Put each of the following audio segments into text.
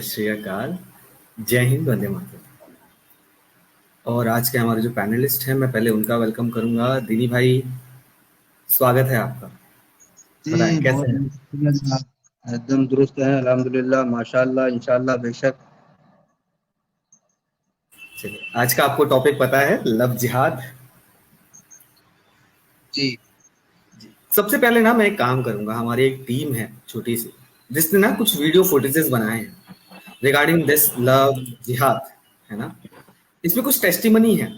श्री अकाल। जय हिंद, वंदे मातरम। और आज के हमारे जो पैनलिस्ट हैं, मैं पहले उनका वेलकम करूंगा। दिनी भाई, स्वागत है आपका। जी बताएं कैसे बहुत हैं। बहुत शुक्रिया जनाब। एकदम दुरुस्त है अल्हम्दुलिल्लाह माशाल्लाह इंशाल्लाह बेशक। चलिए, आज का आपको टॉपिक पता है, लव जिहाद। जी सबसे पहले ना मैं एक काम करूंगा, हमारी एक टीम है छोटी सी, जिसने ना कुछ वीडियो फुटेजेस बनाए हैं रिगार्डिंग दिस लव जिहाद, है ना। इसमें कुछ टेस्टिमनी है,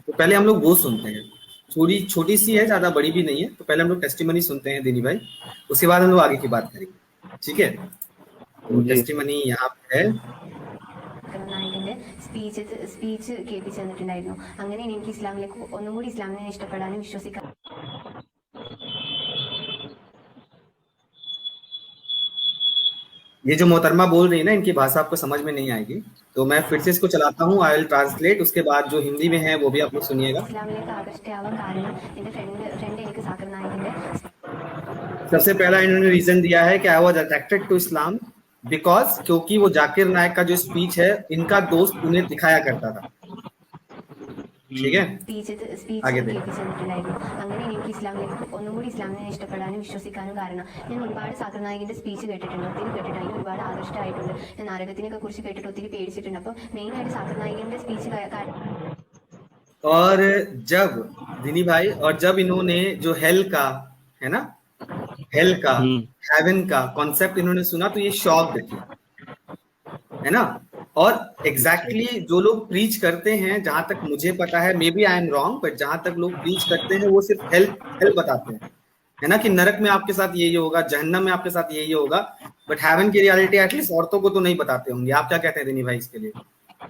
तो पहले हम लोग वो सुनते हैं। थोड़ी छोटी सी है, ज्यादा बड़ी भी नहीं है, तो पहले हम लोग टेस्टिमनी सुनते हैं दिनी भाई। उसके बाद हम लोग आगे की बात करेंगे, ठीक है। तो जी टेस्टिमनी यहाँ पे है। നായകന്റെ സ്പീച്ച് കേൾപ്പിച്ചു തന്നിട്ടുണ്ടായിരുന്നു. അങ്ങനെ എനിക്ക് ഇസ്ലാമിലേക്ക് ഒന്നും കൂടി ഇസ്ലാമിനെ ഇഷ്ടപ്പെടാനും വിശ്വസിക്കാനും ये जो मोहतरमा बोल रही है ना, इनकी भाषा आपको समझ में नहीं आएगी, तो मैं फिर से इसको चलाता हूँ। I will translate. उसके बाद जो हिंदी में है वो भी आप लोग सुनिएगा। ഇസ്ലാമിലേക്ക് ആകർഷ്ടയാവാൻ കാരണം എൻ്റെ ഫ്രണ്ട് എനിക്ക് സാക്കിർ നായികിന്റെ सबसे पहला इन्होंने रीजन दिया है कि I was attracted to Islam because, क्योंकि वो जाकिर नायक का जो स्पीच है, इनका दोस्त उन्हें दिखाया करता था। ठीक है, സ്പീച്ച് आगे देख। കേൾപ്പിച്ചു തന്നിട്ടുണ്ടായിരുന്നു. അങ്ങനെ എനിക്ക് ഇസ്ലാമിലേക്ക് ഒന്നും കൂടി ഇസ്ലാമിനെ ഇഷ്ടപ്പെടാനും വിശ്വസിക്കാനും കാരണം ഞാൻ ഒരുപാട് സാക്കിർ നായികിന്റെ സ്പീച്ച് കേട്ടിട്ടുണ്ട്, ഒത്തിരി കേട്ടിട്ടുണ്ട്. അതിന് ഒരുപാട് ആകർഷ്ടമായിട്ടുണ്ട്. ഞാൻ നരകത്തിനെ കുറിച്ച് കേട്ടിട്ട് ഒത്തിരി പേടിച്ചിട്ടുണ്ട്. അപ്പോൾ മെയിനായിട്ട് സാക്കിർ നായികിന്റെ സ്പീച്ച് और जब दिनी भाई, और जब इन्होंने जो हेल का, है ना, हेल का, हेवन का कॉन्सेप्ट इन्होंने सुना, तो ये शॉक्ड थे, है ना। और एग्जैक्टली जो लोग प्रीच करते हैं, जहां तक मुझे पता है, may be I am wrong, but जहां तक लोग प्रीच करते हैं वो सिर्फ हेल बताते हैं, है ना, कि नरक में आपके साथ यही होगा, जहन्नम में आपके साथ यही होगा, बट हेवन की रियलिटी एटलीस्ट औरतों को तो नहीं बताते होंगे। आप क्या कहते हैं दिनी भाई इसके लिए।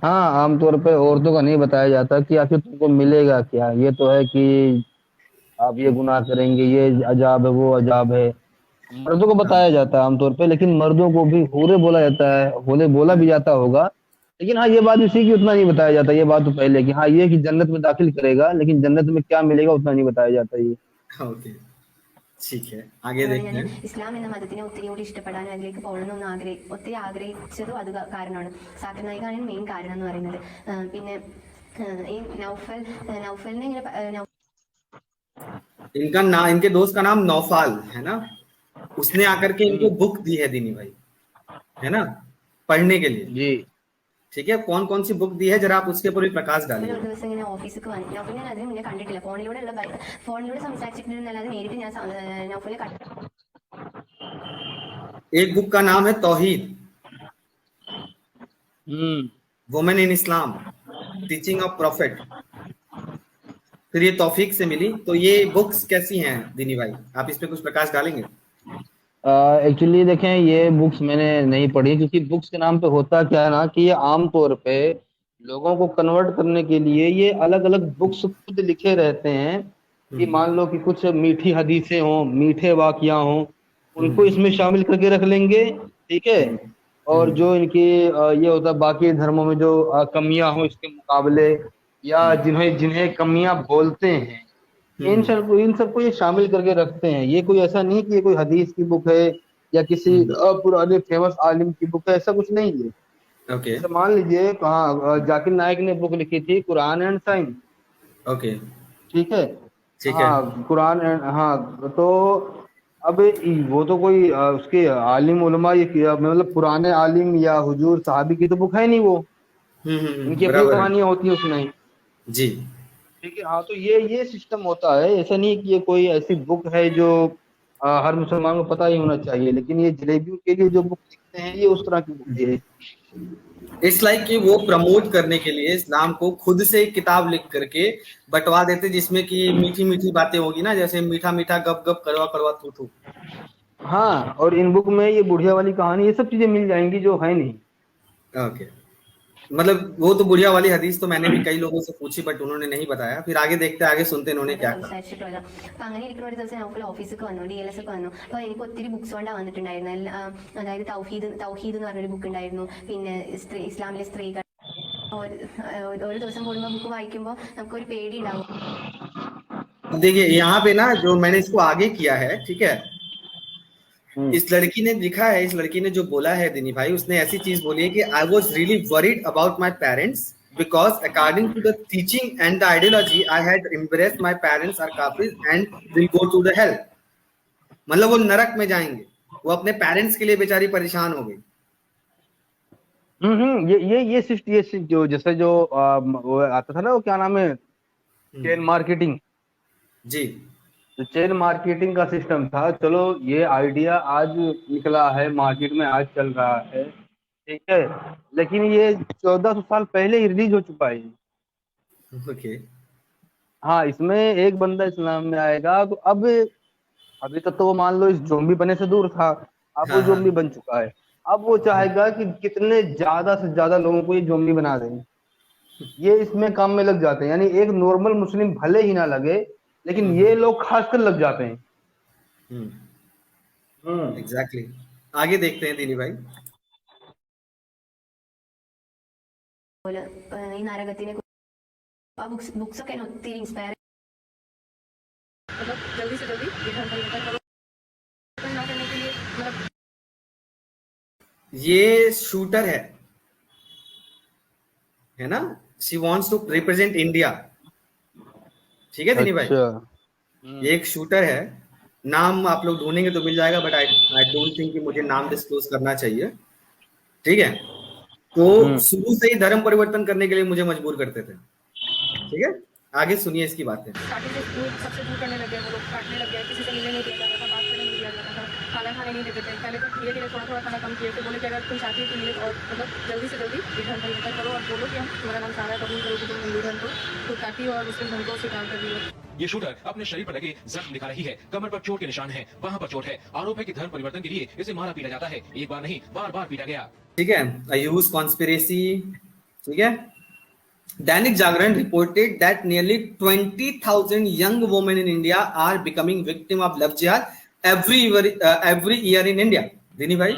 हाँ, आमतौर पे औरतों का नहीं बताया जाता कि आखिर तुमको मिलेगा क्या। ये तो है कि आप ये गुनाह करेंगे, ये अजाब है, वो अजाब है। मर्दों को हाँ, बताया जाता है आमतौर पे, लेकिन मर्दों को भी हूरे बोला जाता है, हूरे बोला भी जाता होगा। लेकिन हाँ, ये बात इसी की उतना नहीं बताया जाता। ये बात तो पहले कि हाँ, ये कि जन्नत में दाखिल करेगा, लेकिन जन्नत में क्या मिलेगा उतना नहीं बताया जाता ये। ओके, ठीक है, आगे देखते ഞാൻ हैं। ഇസ്ലാം എന്ന മതത്തിനെ ഒത്തിരി കൂടി ഇഷ്ടപ്പെടാനും അതിലേക്ക് പോകണമെന്ന് ഒത്തിരി ആഗ്രഹിച്ചതും അത് കാരണമാണ്. സാക്കിർ നായികാണ് മെയിൻ കാരണം എന്ന് പറയുന്നത്. പിന്നെ ഈ നൗഫലിനെ ഇങ്ങനെ इनका नाम, इनके दोस्त का नाम नौफाल है ना। उसने आकर के इनको हम्म। बुक दी है दिनी भाई, है ना, पढ़ने के लिए। जी ठीक है, कौन कौन सी बुक दी है, जरा आप उसके ऊपर भी प्रकाश ഒരു डालिए। ദിവസം ഇങ്ങനെ ഓഫീസിലേക്ക് വന്നു. നൗഫൽ ഞാൻ അതിന് മുന്നേ കണ്ടിട്ടില്ല, ഫോണിലൂടെ സംസാരിച്ചിട്ടുണ്ടെന്നല്ലാതെ നേരിട്ട് ഞാൻ നൗഫലിനെ एक बुक का नाम है Tauheed, hmm. Women in Islam, teaching of prophet. फिर ये तौफीक से मिली। तो ये बुक्स कैसी हैं दिनी भाई, आप इस पे कुछ प्रकाश डालेंगे। एक्चुअली देखें, ये बुक्स मैंने नहीं पढ़ी, क्योंकि बुक्स के नाम पे होता क्या है ना कि ये आम तौर पे लोगों को कन्वर्ट करने के लिए ये अलग अलग बुक्स खुद लिखे रहते हैं। कि हम्म, मान लो कि कुछ मीठी हदीसें हों, मीठे वाकया हों, उनको हम्म, इसमें शामिल करके रख लेंगे। ठीक है। हम्म, और हम्म, जो इनकी ये होता है बाकी धर्मों में जो कमियां हों इसके मुकाबले, या हम्म, जिन्हें जिन्हें कमियां बोलते हैं, हम्म, इन सबको ये शामिल करके रखते हैं। ये कोई ऐसा नहीं है कि ये कोई हदीस की बुक है या किसी हम्म, पुराने फेमस आलिम की बुक है, ऐसा कुछ नहीं है। ओके, जैसे मान लीजिए कहाँ जाकिर नायक ने बुक लिखी थी कुरान एंड साइंस। ओके, ठीक है। ठीक है। हाँ, कुरान एंड हाँ तो अब वो तो कोई उसके आलिम उलमा मतलब पुराने आलिम या हुजूर साहबी की तो बुक है नहीं वो। इनकी अपनी बराबर है। कहानियां होती हैं उसमें। जी। ठीक है। हाँ, तो ये सिस्टम होता है। ऐसा नहीं कि ये कोई ऐसी बुक है जो हर मुसलमान को पता ही होना चाहिए, लेकिन ये जलेबियों के लिए जो बुक लिखते हैं ये उस तरह की बुक है। इट्स लाइक कि वो प्रमोट करने के लिए इस्लाम को खुद से एक किताब लिख करके बंटवा देते, जिसमें कि मीठी मीठी बातें होगी ना, जैसे मीठा मीठा गप गप कड़वा कड़वा थू थू। हाँ, और इन बुक में ये बुढ़िया वाली कहानी ये सब चीजें मिल जाएंगी जो है नहीं। ओके, मतलब वो तो बुढ़िया वाली हदीस तो मैंने भी कई लोगों से पूछी, बट उन्होंने नहीं बताया। फिर आगे देखते, आगे सुनते इन्होंने क्या कहा। സംസാരിച്ചിട്ടുള്ളത്. അപ്പൊ അങ്ങനെ ഇരിക്കുന്ന ഒരു ദിവസം നൗഫൽ ഓഫീസിലേക്ക് വന്നു, DLS ഒക്കെ വന്നു. അപ്പൊ എനിക്ക് ഒത്തിരി ബുക്സ് കൊണ്ടാണ് വന്നിട്ടുണ്ടായിരുന്നത്. അതായത് തൗഹീദ് എന്ന് പറഞ്ഞൊരു ബുക്ക് ഉണ്ടായിരുന്നു. പിന്നെ ഇസ്ലാമിലെ സ്ത്രീകൾ. ഒരു ദിവസം കൂടുമ്പോൾ ബുക്ക് വായിക്കുമ്പോൾ നമുക്കൊരു പേടി ഉണ്ടാവും. देखिए यहाँ पे ना, जो मैंने इसको आगे किया है, ठीक है, इस लड़की ने लिखा है, इस लड़की ने जो बोला है दिनी भाई, उसने ऐसी चीज बोली है कि I was really worried about my parents because according to the teaching and the ideology I had embraced my parents are काफिर and will go to the hell. मतलब वो नरक में जाएंगे, वो अपने पेरेंट्स के लिए बेचारी परेशान हो गई। ये जो जैसे जो वो आता था ना, वो क्या नाम है, चेन मार्केटिंग। जी, तो चेन मार्केटिंग का सिस्टम था। चलो ये आइडिया आज निकला है, मार्केट में आज चल रहा है, ठीक है, लेकिन ये 1400 साल पहले ही रिलीज हो चुका है। ओके। हाँ, इसमें एक बंदा इस्लाम में आएगा तो अब अभी तक तो वो मान लो इस जोम्बी बने से दूर था, अब वो हाँ हाँ। जोम्बी बन चुका है। अब वो चाहेगा कि कितने ज्यादा से ज्यादा लोगों को ये जोम्बी बना दें। ये इसमें काम में लग जाते हैं, यानी एक नॉर्मल मुस्लिम भले ही ना लगे, लेकिन ये लोग खासकर लग जाते हैं। एग्जैक्टली। आगे देखते हैं दिनी भाई। ഈ നരകത്തിനെ ആ ബുക്സ് ഒക്കെ എന്നെ ഒത്തിരി ഇൻസ്പയർ मतलब जल्दी से जल्दी ये धर्म परिवर्तन करो ना करने के लिए मतलब ये शूटर है ना, she wants to represent India. ठीक है दिनी भाई, ये एक शूटर है। नाम आप लोग ढूंढेंगे तो मिल जाएगा, बट आई डोंट थिंक कि मुझे नाम डिस्क्लोज करना चाहिए। ठीक है, तो शुरू से ही धर्म परिवर्तन करने के लिए मुझे मजबूर करते थे। ठीक है, आगे सुनिए इसकी बातें। सबसे दूर करने लगे, वो लोग काटने लग गए, किसी से मिलने नहीं दिया जाता था, बात करने नहीं दिया जाता था, खाना खाने नहीं देते थे। पहले तो धीरे धीरे थोड़ा थोड़ा खाना कम किए थे, बोले कि अगर तुम चाहती हो कि मिले और मतलब जल्दी से जल्दी ये धर्म परिवर्तन करो और बोलो कि हम तुम्हारा नाम सारा कबूल करो कि तुम हिंदू धर्म को तो काटी और मुस्लिम धर्म को स्वीकार कर दियो। ये शूटर अपने शरीर पर लगे जख्म दिखा रही है, कमर पर चोट के निशान हैं, वहां पर चोट है। आरोप है कि धर्म परिवर्तन के लिए इसे मारा पीटा जाता है, एक बार नहीं बार बार पीटा गया। ठीक है, अयूज कॉन्स्पिरेसी। ठीक है, Dainik Jagran reported that nearly 20,000 young women in India are becoming victim of love jihad every year in India। दिनी भाई,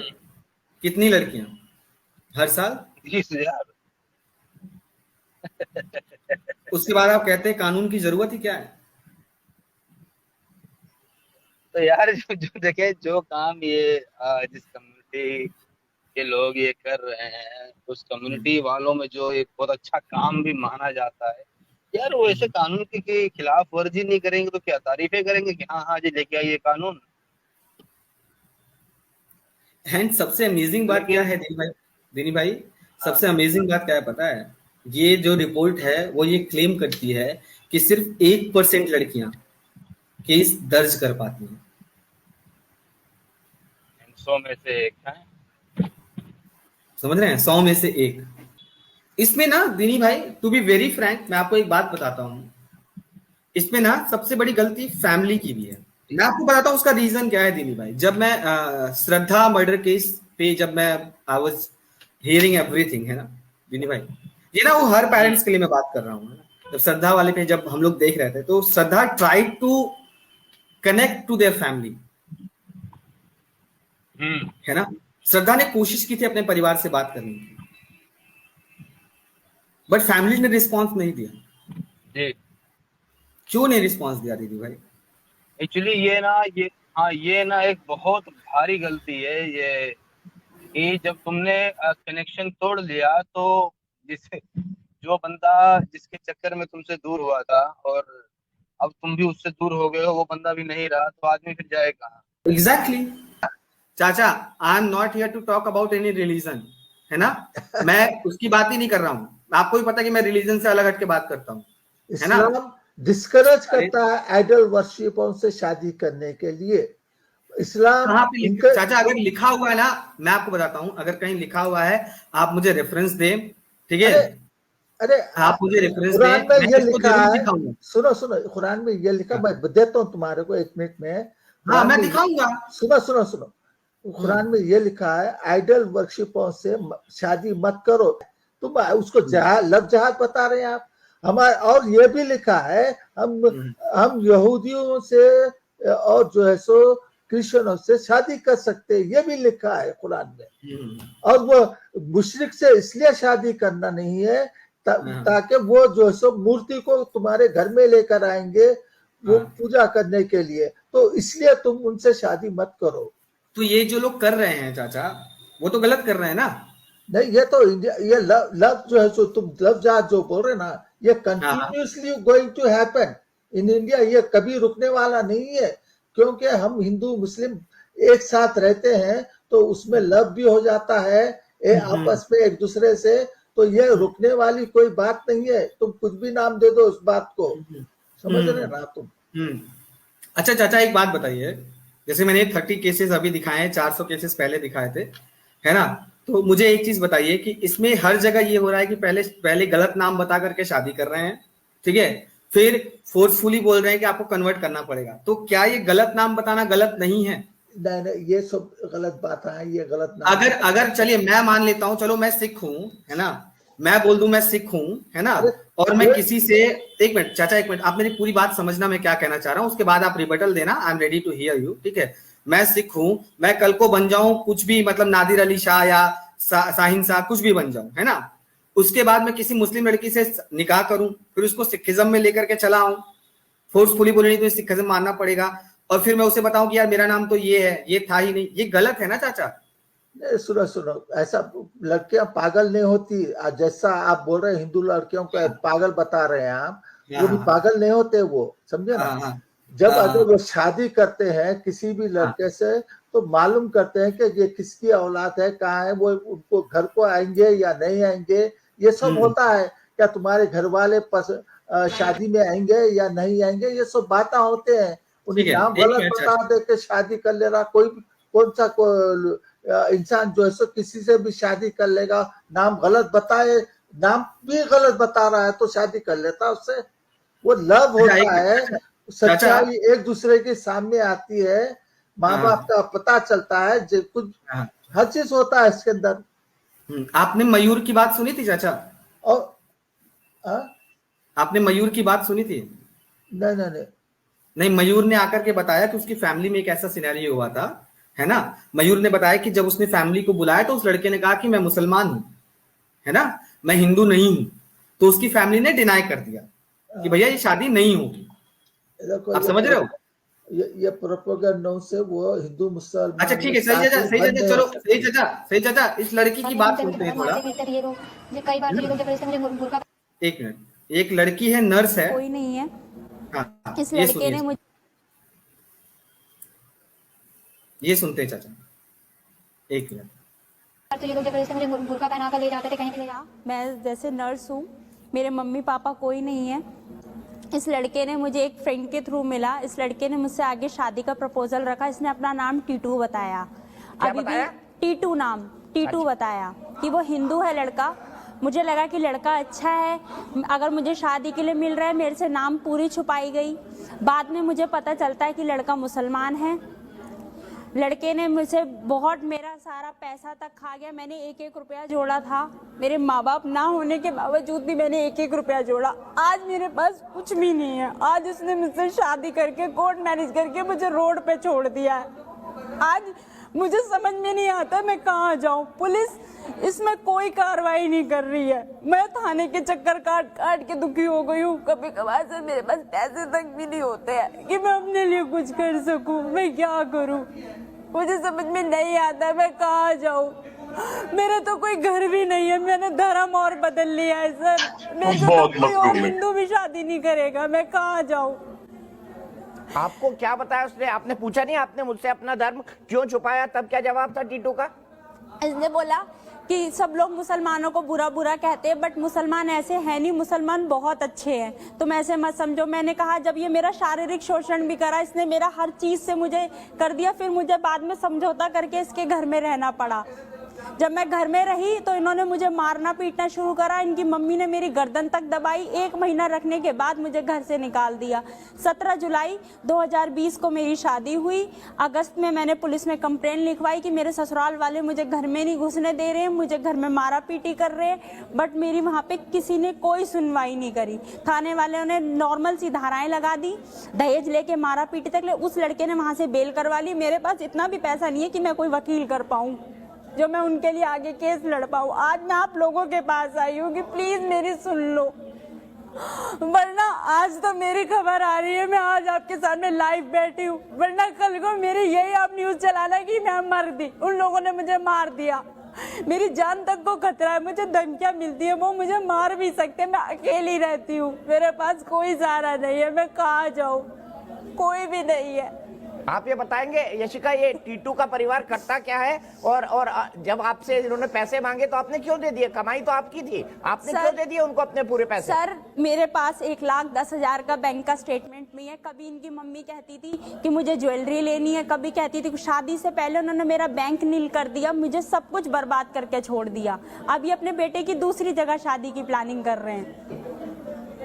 कितनी लड़कियां हर साल? 20,000। उसके बाद आप कहते हैं कानून की जरूरत ही क्या है? तो यार जो देखे, जो काम ये जिस कम्युनिटी के लोग ये कर रहे हैं, उस कम्युनिटी वालों में जो एक बहुत अच्छा काम भी माना जाता है, यार वो ऐसे कानून के खिलाफ वर्जी नहीं करेंगे तो क्या तारीफें करेंगे कि हाँ हाँ जी लेके आइए कानून। एंड सबसे अमेजिंग बात क्या है दिनी भाई, सबसे अमेजिंग बात क्या है पता है? ये जो रिपोर्ट है वो ये क्लेम करती है कि सिर्फ 1% लड़कियां केस दर्ज कर पाती हैं। 100 में से एक है, समझ रहे हैं, 100 में से एक। इसमें ना दिनी भाई, टू बी वेरी फ्रैंक, मैं आपको एक बात बताता हूं, इसमें ना सबसे बड़ी गलती फैमिली की भी है। मैं आपको बताता हूं उसका रीजन क्या है दिनी भाई। जब मैं श्रद्धा मर्डर केस पे जब मैं आई वाज हियरिंग एवरीथिंग, है ना दिनी भाई, ये ना वो हर पेरेंट्स के लिए मैं बात कर रहा हूँ। जब श्रद्धा वाले पे जब हम लोग देख रहे थे तो Shraddha try to connect to their family, है ना। श्रद्धा ने कोशिश की थी अपने परिवार से बात करने की, बट फैमिली ने रिस्पॉन्स नहीं दिया। क्यों नहीं रिस्पॉन्स दिया दीदी भाई? एक्चुअली ये ना एक बहुत भारी गलती है ये, कि जब तुमने कनेक्शन तोड़ लिया तो जो बंदा जिसके चक्कर में तुमसे दूर हुआ था और अब तुम भी उससे दूर हो गए हो, वो बंदा भी नहीं रहा, तो आदमी फिर जाए कहाँ? एग्जैक्टली चाचा, I am not here to talk about any religion, है ना। मैं उसकी बात ही नहीं कर रहा हूँ, आपको भी पता कि मैं रिलीजन से अलग हट के बात करता हूँ, है ना। इस्लाम डिस्करेज करता है आइडल वर्शिपों से शादी करने के लिए। इस्लाम चाचा अगर लिखा हुआ है ना, मैं आपको बताता हूँ, अगर कहीं लिखा हुआ है आप मुझे रेफरेंस दें, ठीक है। अरे आप मुझे रेफरेंस कुरान में ये लिखा है, सुनो कुरान में ये लिखा, मैं देता हूँ तुम्हारे को 1 मिनट में। हाँ, मैं दिखाऊंगा। सुनो कुरान में ये लिखा है आइडल वर्शिपों से शादी मत करो। तुम उसको लव जहाद बता रहे हैं आप हमारे। और ये भी लिखा है हम यहूदियों से और जो है सो क्रिश्चियनों से शादी कर सकते हैं, ये भी लिखा है कुरान में। और वो मुशरिक से इसलिए शादी करना नहीं है ताकि वो जो है सो मूर्ति को तुम्हारे घर में लेकर आएंगे वो पूजा करने के लिए, तो इसलिए तुम उनसे शादी मत करो। तो ये जो लोग कर रहे हैं चाचा, वो तो गलत कर रहे हैं ना। नहीं, ये तो इंडिया, ये लव जो है, जो तुम लव जहाज जो बोल रहे ना, ये continuously going to happen in India. ये कभी रुकने वाला नहीं है, क्योंकि हम हिंदू मुस्लिम एक साथ रहते हैं, तो उसमें लव भी हो जाता है आपस में एक दूसरे से। तो ये रुकने वाली कोई बात नहीं है, तुम कुछ भी नाम दे दो उस बात को, समझ रहे ना तुम। अच्छा चाचा, एक बात बताइए, जैसे मैंने 30 केसेस अभी दिखाए हैं, 400 केसेस पहले दिखाए थे, है ना। तो मुझे एक चीज बताइए कि इसमें हर जगह ये हो रहा है कि पहले गलत नाम बता करके शादी कर रहे हैं, ठीक है, फिर फोर्सफुली बोल रहे हैं कि आपको कन्वर्ट करना पड़ेगा। तो क्या ये गलत नाम बताना गलत नहीं है? नहीं, ये सब गलत बात है, ये गलत नाम। अगर चलिए मैं मान लेता हूं, चलो मैं सिख हूं, है ना, मैं बोल दूं मैं सिख हूं, है ना, और मैं किसी से, एक मिनट चाचा, एक मिनट, आप मेरी पूरी बात समझना मैं क्या कहना चाह रहा हूं, उसके बाद आप रिबटल देना। I am ready to hear you, ठीक है। मैं सिख हूं, मैं कल को बन जाऊं कुछ भी, मतलब नादिर अली शाह या साहिन शाह, कुछ भी बन जाऊं, है ना। उसके बाद मैं किसी मुस्लिम लड़की से निकाह करूं, फिर उसको सिखिज्म में लेकर के चला आऊं, फोर्सफुली बोले नहीं तो सिखिज्म मानना पड़ेगा, और फिर मैं उसे बताऊं कि यार मेरा नाम तो ये है, ये था ही नहीं, ये गलत है ना चाचा। सुनो, ऐसा लड़कियां पागल नहीं होती, जैसा आप बोल रहे हैं हिंदू लड़कियों को पागल बता रहे हैं आप, वो भी पागल नहीं होते, वो समझे ना। जब अगर वो शादी करते हैं किसी भी लड़के से, तो मालूम करते हैं कि ये किसकी औलाद है, कहाँ है, वो उनको घर को आएंगे या नहीं आएंगे, ये सब होता है। क्या तुम्हारे घर वाले शादी में आएंगे या नहीं आएंगे, ये सब बातें होते हैं। उन्हें नाम गलत बता दे के शादी कर ले रहा, कौन सा इंसान जो है सो किसी से भी शादी कर लेगा, नाम गलत बताए, नाम भी गलत बता रहा है तो शादी कर लेता उससे। वो लव होता है, सच्चाई एक दूसरे के सामने आती है, माँ बाप का पता चलता है, जो कुछ हर चीज होता है इसके अंदर। आपने मयूर की बात सुनी थी चाचा? और आपने मयूर की बात सुनी थी? नहीं, मयूर ने आकर के बताया कि उसकी फैमिली में एक ऐसा सिनेरियो हुआ था, है ना। मयूर ने बताया कि जब उसने फैमिली को बुलाया तो उस लड़के ने कहा कि मैं मुसलमान हूं, है ना, मैं हिंदू नहीं हूं। तो उसकी फैमिली ने डिनाई कर दिया कि भैया ये शादी नहीं होगी। आप समझ रहे हो? ये प्रोपेगेंडा से वो हिंदू मुसलमान। अच्छा ठीक है, सही चाचा, चलो सही चाचा, इस लड़की की बात सुनते हैं थोड़ा। एक मिनट, एक लड़की है, नर्स है, कोई नहीं है। हाँ, इस लड़के ने मुझे, ये सुनते हैं चाचा, एक मिनट। तो ये लोग जबरदस्ती मुझे बुर्का पहना कर ले जाते थे कहीं पे। मैं जैसे नर्स हूँ, मेरे मम्मी पापा कोई नहीं है। इस लड़के ने मुझे एक फ्रेंड के थ्रू मिला, इस लड़के ने मुझसे आगे शादी का प्रपोजल रखा। इसने अपना नाम टीटू बताया, अभी भी टीटू नाम, टीटू बताया कि वो हिंदू है लड़का। मुझे लगा कि लड़का अच्छा है, अगर मुझे शादी के लिए मिल रहा है, मेरे से नाम पूरी छुपाई गई। बाद में मुझे पता चलता है कि लड़का मुसलमान है। लड़के ने मुझसे बहुत, मेरा सारा पैसा तक खा गया। मैंने 1-1 रुपया जोड़ा था, मेरे माँ बाप ना होने के बावजूद भी मैंने 1-1 रुपया जोड़ा। आज मेरे पास कुछ भी नहीं है। आज उसने मुझसे शादी करके, कोर्ट मैरिज करके मुझे रोड पे छोड़ दिया है। आज मुझे समझ में नहीं आता मैं कहाँ जाऊँ। पुलिस इसमें कोई कार्रवाई नहीं कर रही है। मैं थाने के चक्कर काट के दुखी हो गई हूँ। कभी कभार से मेरे पास पैसे तक भी नहीं होते हैं कि मैं अपने लिए कुछ कर सकूँ। मैं क्या करूँ, मुझे समझ में नहीं आता, मैं कहाँ जाऊँ। मेरा तो कोई घर भी नहीं है, मैंने धर्म और बदल लिया है सर। मेरे से तो कोई और हिंदू भी शादी नहीं करेगा, मैं कहाँ जाऊँ। आपको क्या बताया उसने? आपने पूछा नहीं आपने मुझसे अपना धर्म क्यों छुपाया? तब क्या जवाब था टीटू का? इसने बोला कि सब लोग मुसलमानों को बुरा बुरा कहते हैं, बट मुसलमान ऐसे हैं नहीं, मुसलमान बहुत अच्छे हैं, तुम ऐसे मत समझो। मैंने कहा, जब ये मेरा शारीरिक शोषण भी करा, इसने मेरा हर चीज से मुझे कर दिया, फिर मुझे बाद में समझौता करके इसके घर में रहना पड़ा। जब मैं घर में रही तो इन्होंने मुझे मारना पीटना शुरू करा। इनकी मम्मी ने मेरी गर्दन तक दबाई। 1 महीना रखने के बाद मुझे घर से निकाल दिया। 17 जुलाई 2020 को मेरी शादी हुई। अगस्त में मैंने पुलिस में कंप्लेंट लिखवाई कि मेरे ससुराल वाले मुझे घर में नहीं घुसने दे रहे हैं, मुझे घर में मारा पीटी कर रहे हैं, बट मेरी वहाँ पे किसी ने कोई सुनवाई नहीं करी। थाने वालों ने नॉर्मल सी धाराएं लगा दी, दहेज लेके मारा पीटी तक ले। उस लड़के ने वहाँ से बेल करवा ली। मेरे पास इतना भी पैसा नहीं है कि मैं कोई वकील कर पाऊँ जो मैं उनके लिए आगे केस लड़ पाऊँ। आज मैं आप लोगों के पास आई हूँ कि प्लीज मेरी सुन लो। वरना आज तो मेरी खबर आ रही है, मैं आज आपके सामने लाइव बैठी हूँ, वरना कल को मेरी यही आप न्यूज चलाना कि मैं मर दी, उन लोगों ने मुझे मार दिया, मेरी जान तक को खतरा है, मुझे धमकियां मिलती है, वो मुझे मार भी सकते हैं, मैं अकेली रहती हूँ, मेरे पास कोई सहारा नहीं है, मैं कहाँ जाऊँ, कोई भी नहीं है। आप ये बताएंगे यशिका, ये टीटू का परिवार करता क्या है, और जब आपसे इन्होंने पैसे मांगे तो आपने क्यों दे दिए? कमाई तो आपकी थी, आपने क्यों दे दिए उनको अपने पूरे पैसे? सर मेरे पास 1,10,000 का बैंक का स्टेटमेंट नहीं है। कभी इनकी मम्मी कहती थी कि मुझे ज्वेलरी लेनी है, कभी कहती थी कि शादी से पहले उन्होंने मेरा बैंक नील कर दिया, मुझे सब कुछ बर्बाद करके छोड़ दिया। अब ये अपने बेटे की दूसरी जगह शादी की प्लानिंग कर रहे हैं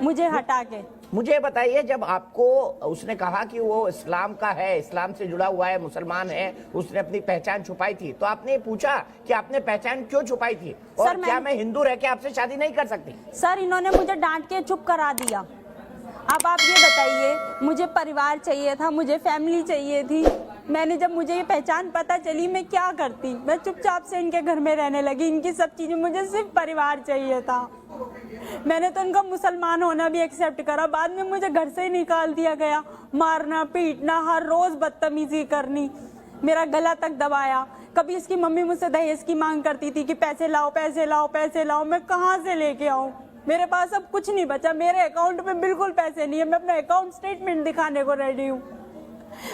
मुझे हटा के। मुझे बताइए, जब आपको उसने कहा कि वो इस्लाम का है, इस्लाम से जुड़ा हुआ है, मुसलमान है, उसने अपनी पहचान छुपाई थी, तो आपने पूछा कि आपने पहचान क्यों छुपाई थी, और सर, क्या मैं हिंदू रह के आपसे शादी नहीं कर सकती? सर इन्होंने मुझे डांट के चुप करा दिया। अब आप ये बताइए, मुझे परिवार चाहिए था, मुझे फैमिली चाहिए थी, मैंने जब मुझे ये पहचान पता चली मैं क्या करती? मैं चुपचाप से इनके घर में रहने लगी, इनकी सब चीजें, मुझे सिर्फ परिवार चाहिए था। मैंने तो इनका मुसलमान होना भी एक्सेप्ट करा, बाद में मुझे घर से ही निकाल दिया गया, मारना पीटना, हर रोज बदतमीजी करनी, मेरा गला तक दबाया। कभी इसकी मम्मी मुझसे दहेज की मांग करती थी कि पैसे लाओ पैसे लाओ पैसे लाओ, मैं कहाँ से लेके आऊँ? मेरे पास अब कुछ नहीं बचा, मेरे अकाउंट में बिल्कुल पैसे नहीं है, मैं अपना अकाउंट स्टेटमेंट दिखाने को रेडी हूँ।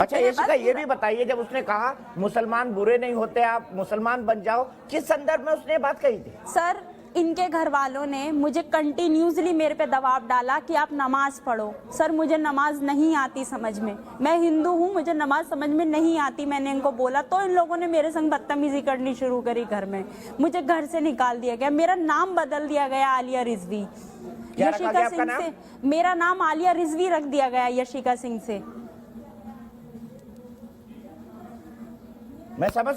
अच्छा यशिका, ये भी बताइए, जब उसने कहा मुसलमान बुरे नहीं होते, आप मुसलमान बन जाओ, किस संदर्भ में उसने बात कही थी? सर इनके घर वालों ने मुझे कंटिन्यूसली मेरे पे दबाव डाला कि आप नमाज पढ़ो। सर मुझे नमाज नहीं आती समझ में, मैं हिंदू हूँ, मुझे नमाज समझ में नहीं आती, मैंने इनको बोला तो इन लोगों ने मेरे संग बदतमीजी करनी शुरू करी घर में, मुझे घर से निकाल दिया गया, मेरा नाम बदल दिया गया आलिया रिजवी। यशिका सिंह से मेरा नाम आलिया रिजवी रख दिया गया यशिका सिंह से। मैं समझ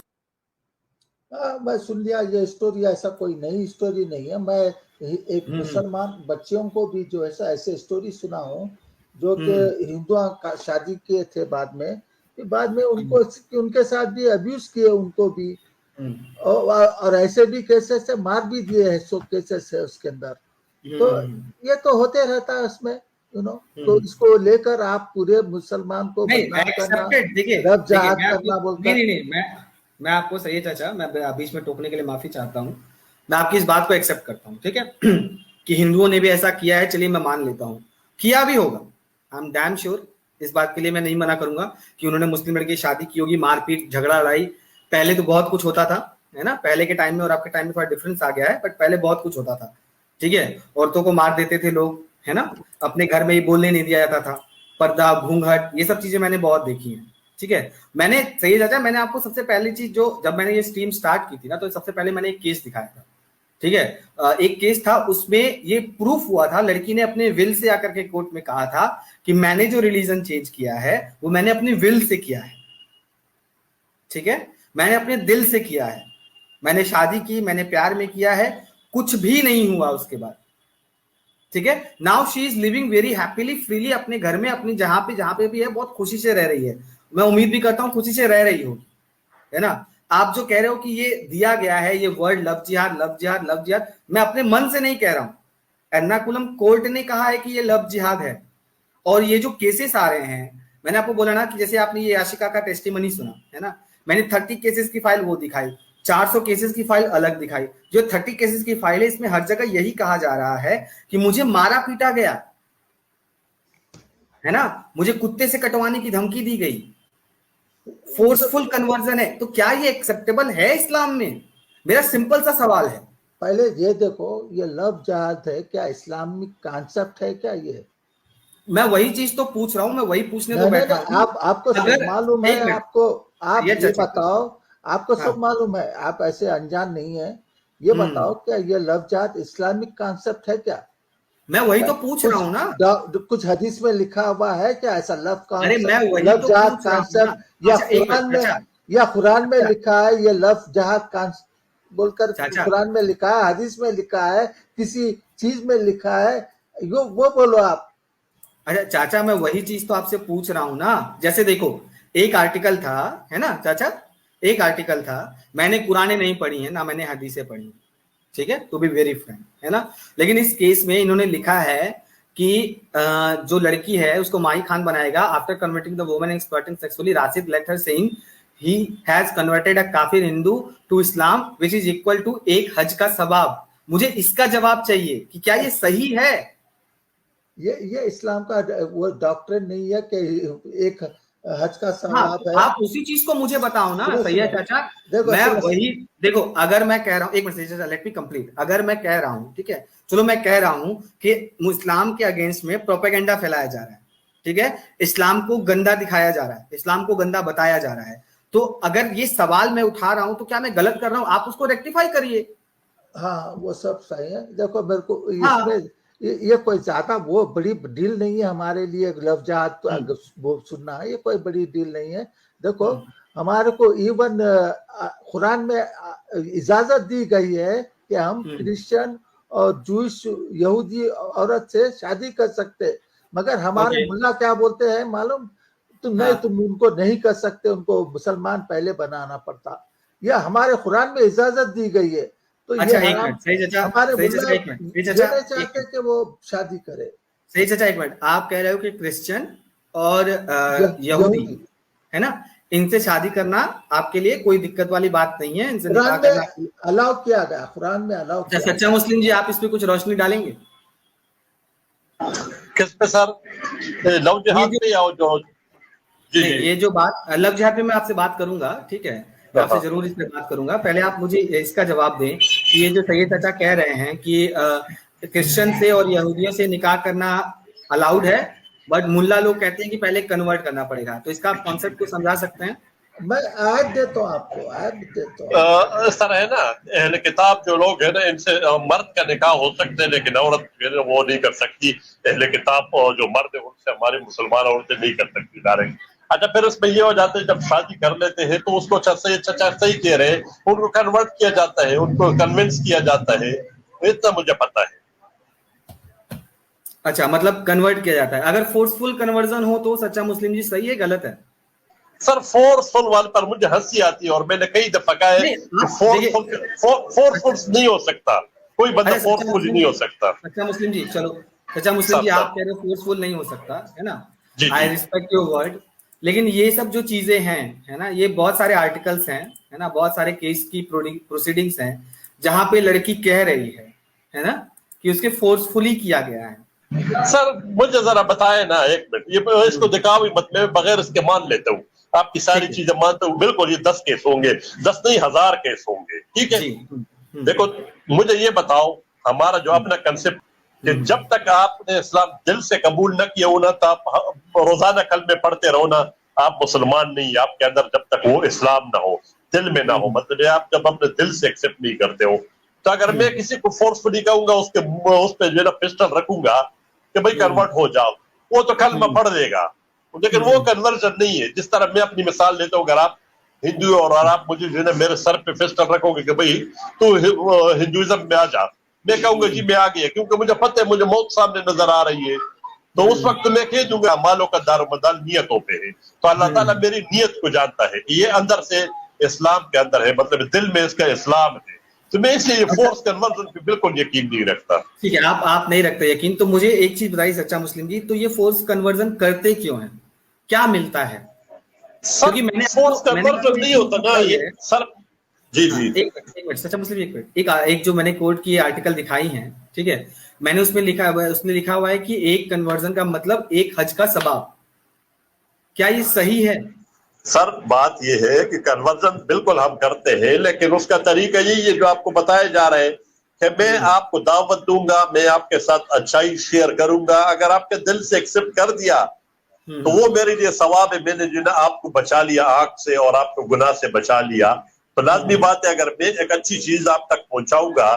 मैं सुन लिया, ये स्टोरी ऐसा कोई नई स्टोरी नहीं है। मैं एक मुसलमान बच्चियों को भी जो है ऐसे स्टोरी सुना हूँ जो कि हिंदुओं का शादी किए थे, बाद में उनको उनके साथ भी अब्यूज किए, उनको भी, और ऐसे भी केसेस से मार भी दिए हैं, सो केसेस है उसके अंदर। तो ये तो होते रहता है उसमें, तो इसको लेकर आप पूरे मुसलमान को बदनाम करना, रब जहाद करना बोलते हैं। नहीं, मैं आपको सही चाचा, मैं बीच में टोकने के लिए माफी चाहता हूँ, मैं आपकी इस बात को एक्सेप्ट करता हूँ, ठीक है कि हिंदुओं ने भी ऐसा किया है, चलिए मैं मान लेता हूँ, किया भी होगा, आई एम डैम श्योर, इस बात के लिए मैं नहीं मना करूंगा कि उन्होंने मुस्लिम लड़की की शादी की होगी, मारपीट झगड़ा लड़ाई, पहले तो बहुत कुछ होता था, है ना, पहले के टाइम में और आपके टाइम में थोड़ा डिफरेंस आ गया है, बट पहले बहुत कुछ होता था, ठीक है, औरतों को मार देते थे लोग, है ना, अपने घर में ही बोलने नहीं दिया जाता था, पर्दा घूंघट, ये सब चीजें मैंने बहुत देखी है, ठीक है। मैंने सही चाचा, मैंने आपको सबसे पहली चीज जो, जब मैंने ये स्ट्रीम स्टार्ट की थी ना, तो सबसे पहले मैंने एक केस दिखाया था, ठीक है, एक केस था, उसमें ये प्रूफ हुआ था, लड़की ने अपने विल से आकर के कोर्ट में कहा था कि मैंने जो रिलीजन चेंज किया है वो मैंने अपने विल से किया है, ठीक है, मैंने अपने दिल से किया है, मैंने शादी की, मैंने प्यार में किया है, कुछ भी नहीं हुआ उसके बाद, ठीक है। Now she is living very happily freely अपने घर में, अपनी जहां पे भी है, बहुत खुशी से रह रही है, मैं उम्मीद भी करता हूं खुशी से रह रही होगी, है ना। आप जो कह रहे हो कि ये दिया गया है, ये वर्ड लव जिहाद लव जिहाद लव जिहाद, मैं अपने मन से नहीं कह रहा हूं, एर्नाकुलम कोर्ट ने कहा है कि ये लव जिहाद है। और ये जो केसेस आ रहे हैं, मैंने आपको बोला ना कि जैसे आपने ये आशिका का टेस्टिमनी सुना है ना, मैंने 30 केसेस की फाइल वो दिखाई, 400 केसेस की फाइल अलग दिखाई, जो 30 केसेस की फाइल है इसमें हर जगह यही कहा जा रहा है कि मुझे मारा पीटा गया, है ना, मुझे कुत्ते से कटवाने की धमकी दी गई, फोर्सफुल कन्वर्जन है, तो क्या ये एक्सेप्टेबल है इस्लाम में? मेरा सिंपल सा सवाल है। पहले ये देखो, ये लव जिहाद है क्या, इस्लामिक कॉन्सेप्ट है क्या? ये मैं वही चीज तो पूछ रहा हूँ, मैं वही पूछने तो बैठा हूं। आपको सब मालूम है, आपको आप ये बताओ, आपको सब मालूम है, आप ऐसे अनजान नहीं है, ये बताओ क्या ये लव जिहाद इस्लामिक कॉन्सेप्ट है क्या? मैं वही तो पूछ रहा हूँ ना, कुछ हदीस में लिखा हुआ है क्या ऐसा लव कॉन्सेप्ट, लव जिहाद कॉन्सेप्ट, या कुरान में लिखा है ये लव जिहाद बोलकर, कुरान में लिखा है, हदीस में लिखा है, किसी चीज में लिखा है, वो बोलो आप। अच्छा चाचा, मैं वही चीज तो आपसे पूछ रहा हूँ ना, जैसे देखो एक आर्टिकल था, है ना चाचा, एक आर्टिकल था, मैंने कुराने नहीं पढ़ी है ना मैंने हदीसें पढ़ी, ठीक है, टू बी वेरी फ्रैंक, है ना, लेकिन इस केस में इन्होंने लिखा है कि जो लड़की है उसको माही खान बनाएगा after converting the woman exploiting sexually Rashid let her saying he has converted a काफिर Hindu to Islam which is equal to एक हज का सवाब। मुझे इसका जवाब चाहिए कि क्या ये सही है? ये इस्लाम का वो डॉक्ट्रिन नहीं है कि एक हज का हाँ, सवाब है। आप उसी चीज को मुझे बताओ ना सैयद चाचा। मैं वही देखो, अगर मैं कह रहा हूँ, एक मिनट चाचा लेट मी कंप्लीट। अगर मैं कह रहा हूँ, ठीक है, चलो मैं कह रहा हूँ कि इस्लाम के अगेंस्ट में प्रोपेगेंडा फैलाया जा रहा है, ठीक है, इस्लाम को गंदा दिखाया जा रहा है, इस्लाम को गंदा बताया जा रहा है, तो अगर ये सवाल मैं उठा रहा हूं तो क्या मैं गलत कर रहा हूं? आप उसको रेक्टिफाई करिए। हाँ, वो सब सही है। देखो मेरे को इसमें ये कोई ज्यादा वो बड़ी डील नहीं है हमारे लिए, लव जिहाद वो सुनना है, ये कोई बड़ी डील नहीं है। देखो हमारे को इवन कुरान में इजाजत दी गई है कि हम क्रिश्चियन और जूइश यहूदी औरत से शादी कर सकते, मगर हमारे मुल्ला क्या बोलते हैं मालूम? तुम उनको नहीं कर सकते, उनको मुसलमान पहले बनाना पड़ता। यह हमारे कुरान में इजाजत दी गई है। तो अच्छा, ये हमारे मुल्ला चाहते कि वो शादी करे। सही चाचा, एक मिनट, आप कह रहे हो कि क्रिश्चियन और यहूदी है ना, इनसे शादी करना आपके लिए कोई दिक्कत वाली बात नहीं है, इनसे निकाह करना अलाउ किया गया, कुरान में अलाउ किया। सच्चा मुस्लिम जी, आप इस पे कुछ रोशनी डालेंगे? किस पे सर? लव जिहाद पे या जो जी, ये जो बात लव जिहाद पे मैं आपसे बात करूंगा, ठीक है, मैं आपसे जरूर इस पे बात करूंगा। पहले आप मुझे इसका जवाब दें कि ये जो सैयद चाचा कह रहे हैं कि क्रिश्चियन से और यहूदियों से निकाह करना अलाउड है, बट मुल्ला लोग कहते हैं कि पहले कन्वर्ट करना पड़ेगा, तो इसका कॉन्सेप्ट को समझा सकते हैं? मैं आयत देता हूँ आपको, आयत देता हूँ। सर है ना, अहले किताब जो लोग है ना, इनसे मर्द का निकाह हो सकते हैं लेकिन औरत वो नहीं कर सकती। अहले किताब जो मर्द है उनसे हमारे मुसलमान औरतें नहीं कर सकती डायरेक्ट। अच्छा, फिर उसमें ये हो जाते हैं जब शादी कर लेते हैं तो उसको चचा सही कह रहे हैं, उनको कन्वर्ट किया जाता है, उनको कन्विंस किया जाता है, इतना मुझे पता है। अच्छा, मतलब कन्वर्ट किया जाता है। अगर फोर्सफुल कन्वर्जन हो तो सच्चा मुस्लिम जी सही है गलत है? सर फोर्सफुल वाले पर मुझे हंसी आती है और मैंने कई दफा कहा है फोर्सफुल नहीं हो सकता, कोई बंदा फोर्सफुल नहीं हो सकता। सच्चा मुस्लिम जी, चलो सच्चा मुस्लिम जी, आप कह रहे हो फोर्सफुल नहीं हो सकता, है ना, आई रिस्पेक्ट योर वर्ड, लेकिन ये सब जो चीजें हैं, है ना, ये बहुत सारे आर्टिकल्स हैं, है ना, बहुत सारे केस की प्रोसीडिंग्स हैं जहां पे लड़की कह रही है ना, कि उसके फोर्सफुली किया गया है। सर मुझे जरा बताए ना, एक मिनट, ये इसको दिखाओ मत, मैं बगैर इसके मान लेता हूँ, आपकी सारी चीजें मानता हूँ बिल्कुल। ये 10 केस होंगे, 10 नहीं 1000 केस होंगे, ठीक है। देखो मुझे ये बताओ, हमारा जो अपना कंसेप्ट कि जब तक आपने इस्लाम दिल से कबूल न किया हो ना, तो आप रोजाना कलमे पढ़ते रहो ना, आप मुसलमान नहीं। आपके अंदर जब तक वो इस्लाम ना हो, दिल में ना हो, मतलब आप जब अपने दिल से एक्सेप्ट नहीं करते हो, तो अगर मैं किसी को फोर्सफुली कहूंगा, उस पे जो है ना पिस्टल रखूंगा कि भाई कन्वर्ट हो जाओ, वो तो कलमा पढ़ देगा, लेकिन वो कन्वर्जन नहीं है। जिस तरह मैं अपनी मिसाल लेता हूँ, अगर आप हिंदू और आप मुझे जो है ना मेरे सर पे पिस्टल रखोगे कि भाई तू हिंदुइज्म में आ जा, मैं कहूंगा जी मैं आ गया, क्योंकि मुझे पता है मुझे मौत सामने नजर आ रही है, तो उस वक्त मैं कह दूंगा मालों का दारोमदार नियतों पे है। तो अल्लाह ताला मेरी नियत को जानता है कि ये अंदर से इस्लाम के अंदर है, मतलब दिल में इसका इस्लाम है, तो मैं इसलिए फोर्स कन्वर्जन पे बिल्कुल यकीन नहीं रखता। ठीक है, आप नहीं रखते यकीन, तो मुझे एक चीज बताइए सच्चा मुस्लिम जी, तो ये फोर्स कन्वर्जन करते क्यों हैं, क्या मिलता है? क्योंकि मैंने फोर्स कन्वर्जन नहीं होता ना ये सर। जी एक मिनट सच्चा मुस्लिम, एक मिनट, एक जो मैंने कोर्ट की आर्टिकल दिखाई है, ठीक है, मैंने उसमें लिखा हुआ है, उसने लिखा हुआ है कि एक कन्वर्जन का मतलब एक हज का सवाब। क्या ये सही है? सर बात ये है कि कन्वर्जन बिल्कुल हम करते हैं, लेकिन उसका तरीका यही है जो आपको बताया जा रहा है कि मैं आपको दावत दूंगा, मैं आपके साथ अच्छाई शेयर करूंगा, अगर आपके दिल से एक्सेप्ट कर दिया तो वो मेरे लिए सवाब है, मैंने जो ना आपको बचा लिया आग से और आपको गुनाह से बचा लिया। तो लाजमी बात है अगर मैं एक अच्छी चीज आप तक पहुंचाऊंगा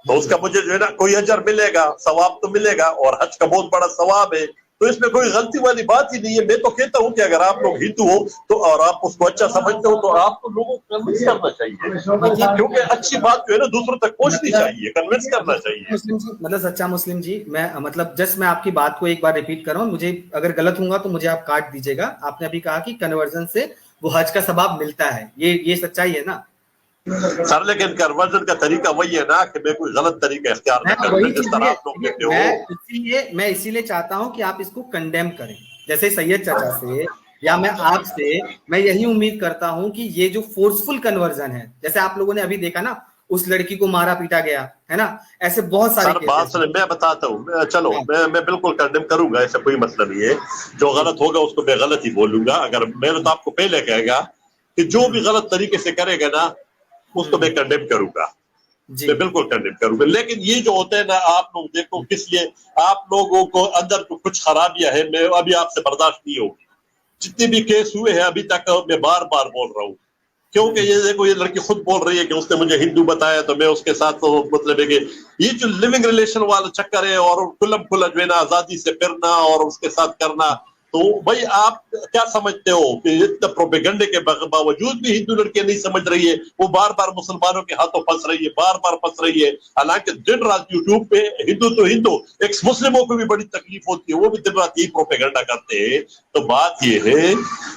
तो उसका मुझे जो है ना कोई अजर मिलेगा, सवाब तो मिलेगा, और हज का बहुत बड़ा सवाब है, तो इसमें कोई गलती वाली बात ही नहीं है। मैं तो कहता हूँ कि अगर आप लोग हिंदू हो तो और आप उसको अच्छा समझते हो तो आपको लोगों को कन्विंस करना चाहिए, क्योंकि अच्छी बात जो है ना दूसरों तक पहुंचनी चाहिए, कन्विंस करना चाहिए। मतलब सच्चा मुस्लिम जी, मैं मतलब जस्ट मैं आपकी बात को एक बार रिपीट कर रहा हूँ, मुझे अगर गलत होगा तो मुझे आप काट दीजिएगा। आपने अभी कहा कि कन्वर्जन से वो हज का सवाब मिलता है, ये सच्चाई है ना? सर लेकिन कन्वर्जन का तरीका वही है ना कि मैं कोई गलत तरीका इख्तियार न करूं, जिस तरह आप लोग कहते हो। मैं इसीलिए चाहता हूं कि आप इसको कंडेम करें, जैसे सैयद चाचा से या मैं आपसे, मैं यही उम्मीद करता हूं कि ये जो फोर्सफुल कन्वर्जन है, जैसे आप लोगों ने अभी देखा ना, उस लड़की को मारा पीटा गया है ना, ऐसे बहुत सारे सर बात सुने, मैं बताता हूँ, चलो मैं बिल्कुल कंडेम करूंगा, ऐसा कोई मसला नहीं है। जो गलत होगा उसको मैं गलत ही बोलूंगा। अगर मैंने तो आपको पहले कहेगा कि जो भी गलत तरीके से करेगा ना उसको मैं कंडेम करूंगा, मैं बिल्कुल कंडेम करूंगा। लेकिन ये जो होता है ना, आप लोग देखो किस लिए आप लोगों को अंदर कुछ खराबियां है, मैं अभी आपसे बर्दाश्त नहीं होगी। जितने भी केस हुए हैं अभी तक, मैं बार बार बोल रहा हूँ, क्योंकि ये देखो ये लड़की खुद बोल रही है कि उसने मुझे हिंदू बताया तो मैं उसके साथ, तो मतलब है कि ये जो लिविंग रिलेशन वाला चक्कर है और खुल्लम खुल्ला जो है ना आजादी से फिरना और उसके साथ करना, तो भाई आप क्या समझते हो कि इतने प्रोपेगेंडे के बावजूद भी हिंदू लड़कियां नहीं समझ रही है, वो बार बार मुसलमानों के हाथों फंस रही है, बार बार फंस रही है। हालांकि दिन रात यूट्यूब पे हिंदू तो हिंदू, एक्स मुस्लिमों को भी बड़ी तकलीफ होती है, वो भी दिन रात यही प्रोपेगेंडा करते हैं। तो बात ये है